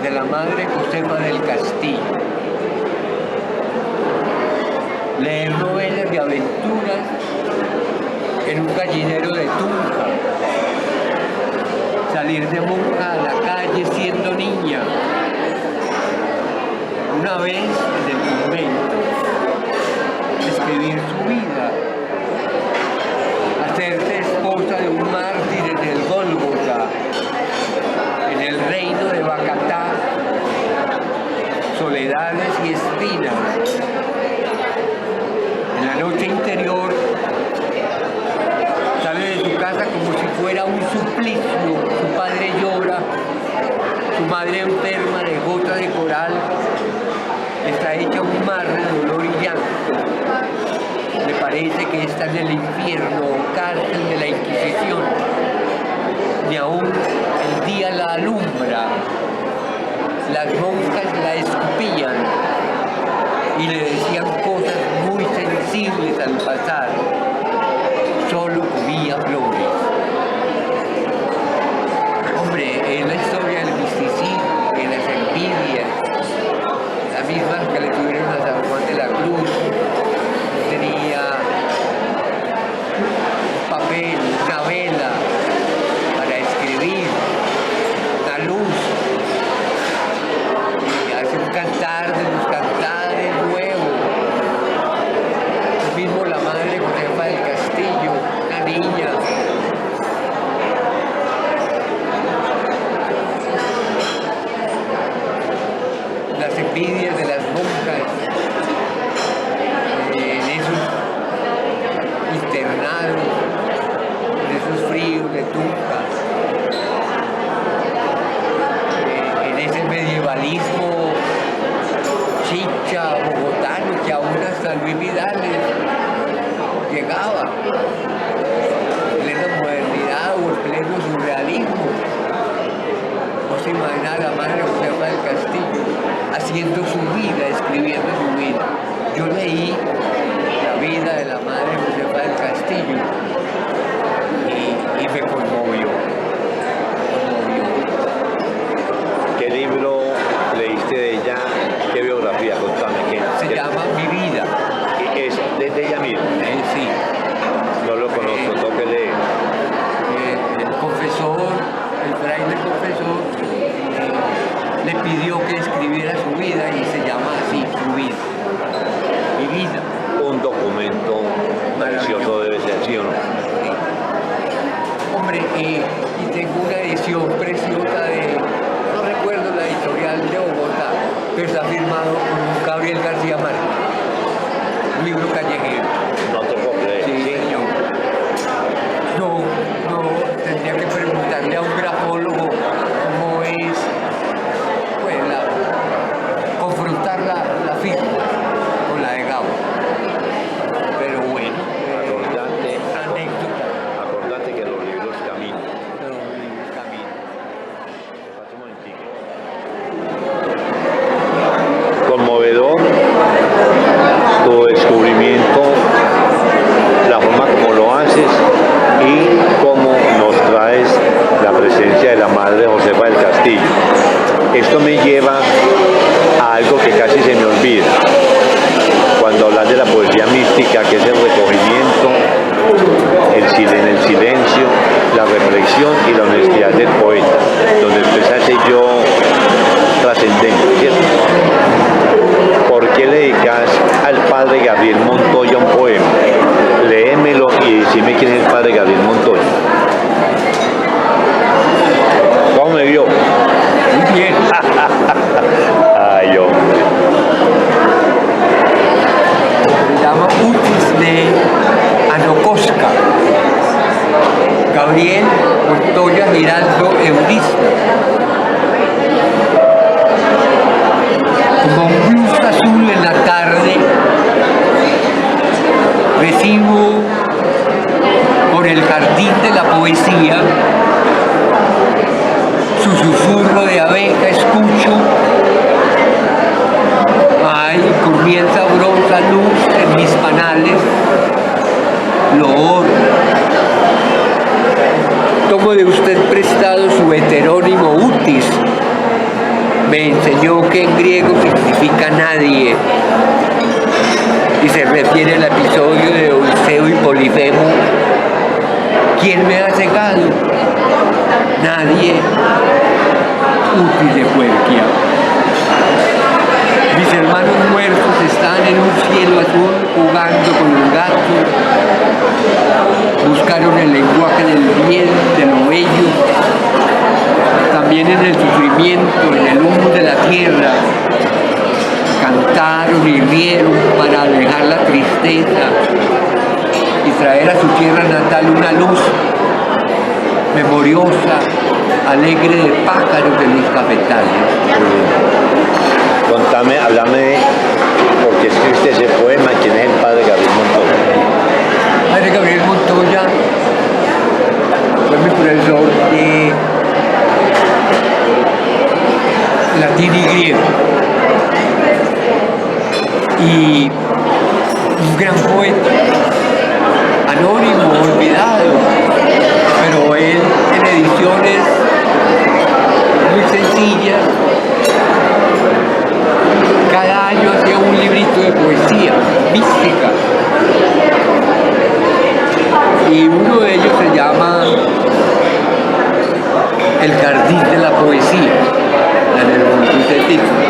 de la Madre Josefa del Castillo. Leer novelas de aventuras en un gallinero de Tunja. Salir de monja a la calle siendo niña. Una vez en el convento, escribir su vida. Hacerse esposa de un mártir en el Gólgota, en el reino de Bacatá, soledades y espinas. En la noche interior sale de su casa como si fuera un suplicio. Su padre llora, su madre enferma de gota de coral está hecha un mar de dolor y llanto. Le parece que está en el infierno o cárcel de la Inquisición. Ni aún el día la alumbra. Las monjas la escupían y le decían cosas muy sensibles al pasar. Solo comía flores. Hombre, es la historia del misticismo, de las envidias, las mismas que le tuvieron a San Juan de la Cruz. Tenía un papel, una vela para escribir, una luz, y hace un cantar de los cantares nuevos. Lo mismo la Madre Josefa del Castillo, una niña. Las envidias de las monjas en esos internados, en esos fríos de Tunja, en ese medievalismo chicha bogotano que aún hasta Luis Vidal llegaba, en plena modernidad o en pleno surrealismo. No se imagina a la madre Josefa del Castillo haciendo su vida, escribiendo su vida. Yo leí la vida de la madre Josefa del Castillo y me conmovió. ¿Qué libro leíste de ella? ¿Qué biografía? Contame. Se llama Mi vida. ¿Es de ella misma? Sí. No lo conozco, tengo que leer. El confesor, el fraile confesor, le pidió que escribiera su vida y se llama así, su vida. Mi vida. Un documento precioso debe ser, ¿sí o no? Sí. Hombre, y tengo una edición preciosa de, no recuerdo la editorial de Bogotá, pero está firmado por un Gabriel García Márquez, un libro callejero. No te puedo creer. Sí, señor. No, tendría que preguntarle a un grafólogo cómo es, pues, confrontar la firma con la de Gabo. Pero bueno, anécdota. Acordate que los libros caminan. Los libros caminan. Pasa un momentico. Conmovedor tu descubrimiento, la forma como lo haces y cómo nos traes la presencia de la madre Josefa del Castillo. Esto me lleva a algo que casi se me olvida. Cuando hablas de la poesía mística, que es el recogimiento, en el silencio, la reflexión y la honestidad del poeta, donde expresa ese yo trascendente, ¿cierto? ¿Por qué le dedicas al padre Gabriel Montoya un poema? Léemelo y decime quién es el padre Gabriel Montoya. ¿Cómo me vio? Muy bien. Ay, hombre. Se llama Utis de Anocosca. Gabriel Montoya Giraldo Eurista. Como un blues azul en la tarde, recibo por el jardín de la poesía su susurro de abeja, escucho. Ay, comienza bronza luz en mis panales, lo oro. Tomo de usted prestado su heterónimo Utis. Me enseñó que en griego significa nadie y se refiere al episodio de Odiseo y Polifemo. ¿Quién me ha cegado? Nadie. Utis de Puerquia. Mis hermanos muertos están en un cielo azul jugando con un gato. Buscaron el lenguaje del bien, de lo bello. También en el sufrimiento, en el humo de la tierra. Cantaron y rieron para alejar la tristeza y traer a su tierra natal una luz memoriosa, alegre de pájaros de los cafetales. Contame, háblame de por qué escribiste ese poema, quién es el padre Gabriel Montoya. Padre Gabriel Montoya fue mi profesor de latín y griego y un gran poeta, anónimo, olvidado, pero él en ediciones muy sencillas, cada año hacía un librito de poesía mística y uno de ellos se llama El Jardín de la Poesía, la hermosura de título.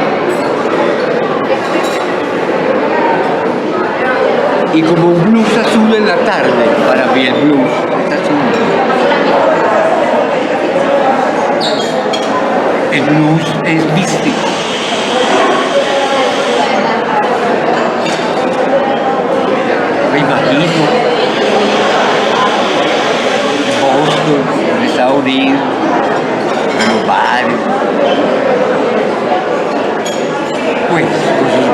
Y como un blues azul en la tarde, para mí el blues es azul. El blues es místico. Me imagino Boston, en Estados Unidos, en los bares, pues con sus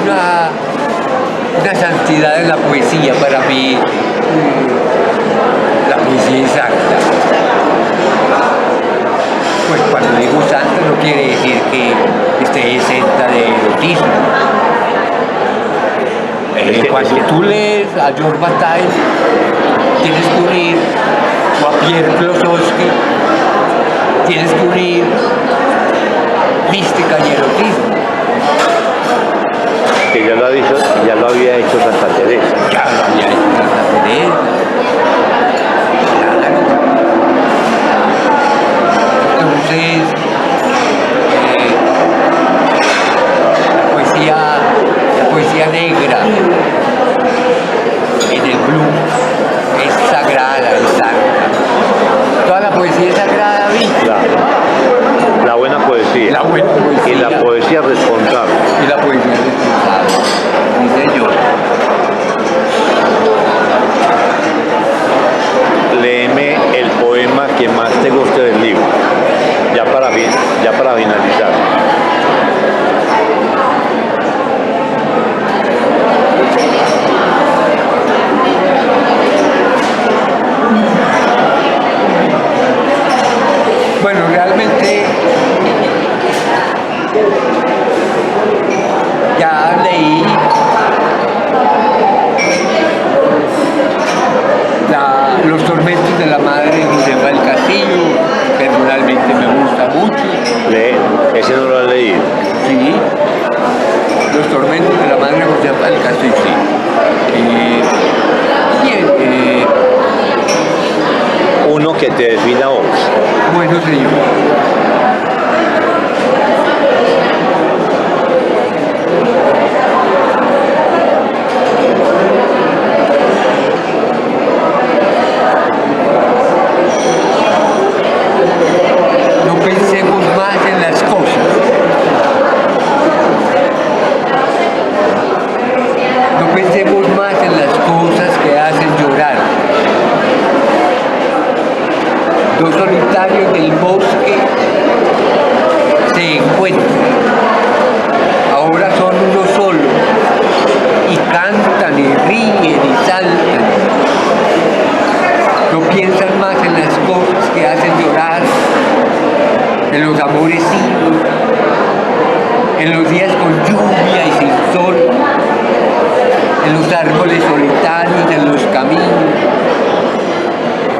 una santidad en la poesía para mí, la poesía exacta. Pues cuando digo santa no quiere decir que esté exenta de erotismo. Cuando tú lees a George Bataille, tienes que unir, o a Pierre Klossowski, tienes que unir mística y erotismo. Que ya lo ha dicho, ya lo había hecho Santa Teresa. Ya lo había hecho Santa Teresa. Claro. Entonces, la poesía negra en el blues es sagrada, es santa. Toda la poesía es sagrada, ¿viste? La buena poesía. La buena poesía. Y la poesía responsable. Y la poesía responsable. Sí, señor. Léeme el poema que más te guste del libro, ya para finalizar. Bueno, realmente ya leí Los tormentos de la madre de Josefa del Castillo, personalmente me gusta mucho. Ese no lo has leído. Sí, Los tormentos de la madre de Josefa del Castillo, sí. Bien, Uno que te defina a vos. bueno, señor. No pensemos más en las cosas. No pensemos más en las cosas que hacen llorar. Dos solitarios del bosque se encuentran. Ahora son uno solo y cantan y ríen y saltan. No piensan más en las cosas que hacen llorar, en los amores idos, en los días con lluvia y sin sol, en los árboles solitarios, en los caminos,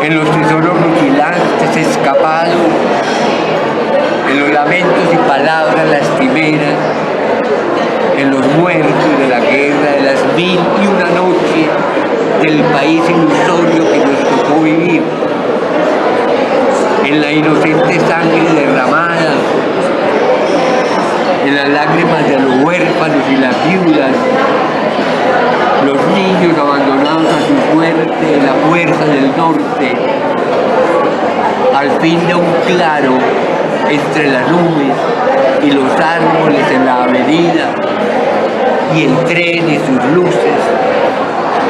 en los tesoros rutilantes escapados, en los lamentos y palabras lastimeras, en los muertos de la guerra, de las 1001 noches del país ilusorio que nos tocó vivir, en la inocente sangre derramada, en las lágrimas de los huérfanos y las viudas, los niños abandonados a su suerte en la fuerza del norte, al fin de un claro entre las nubes y los árboles en la avenida, y el tren y sus luces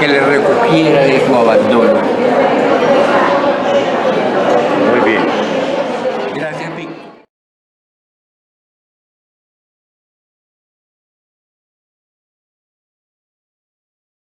que le recogiera de su abandono.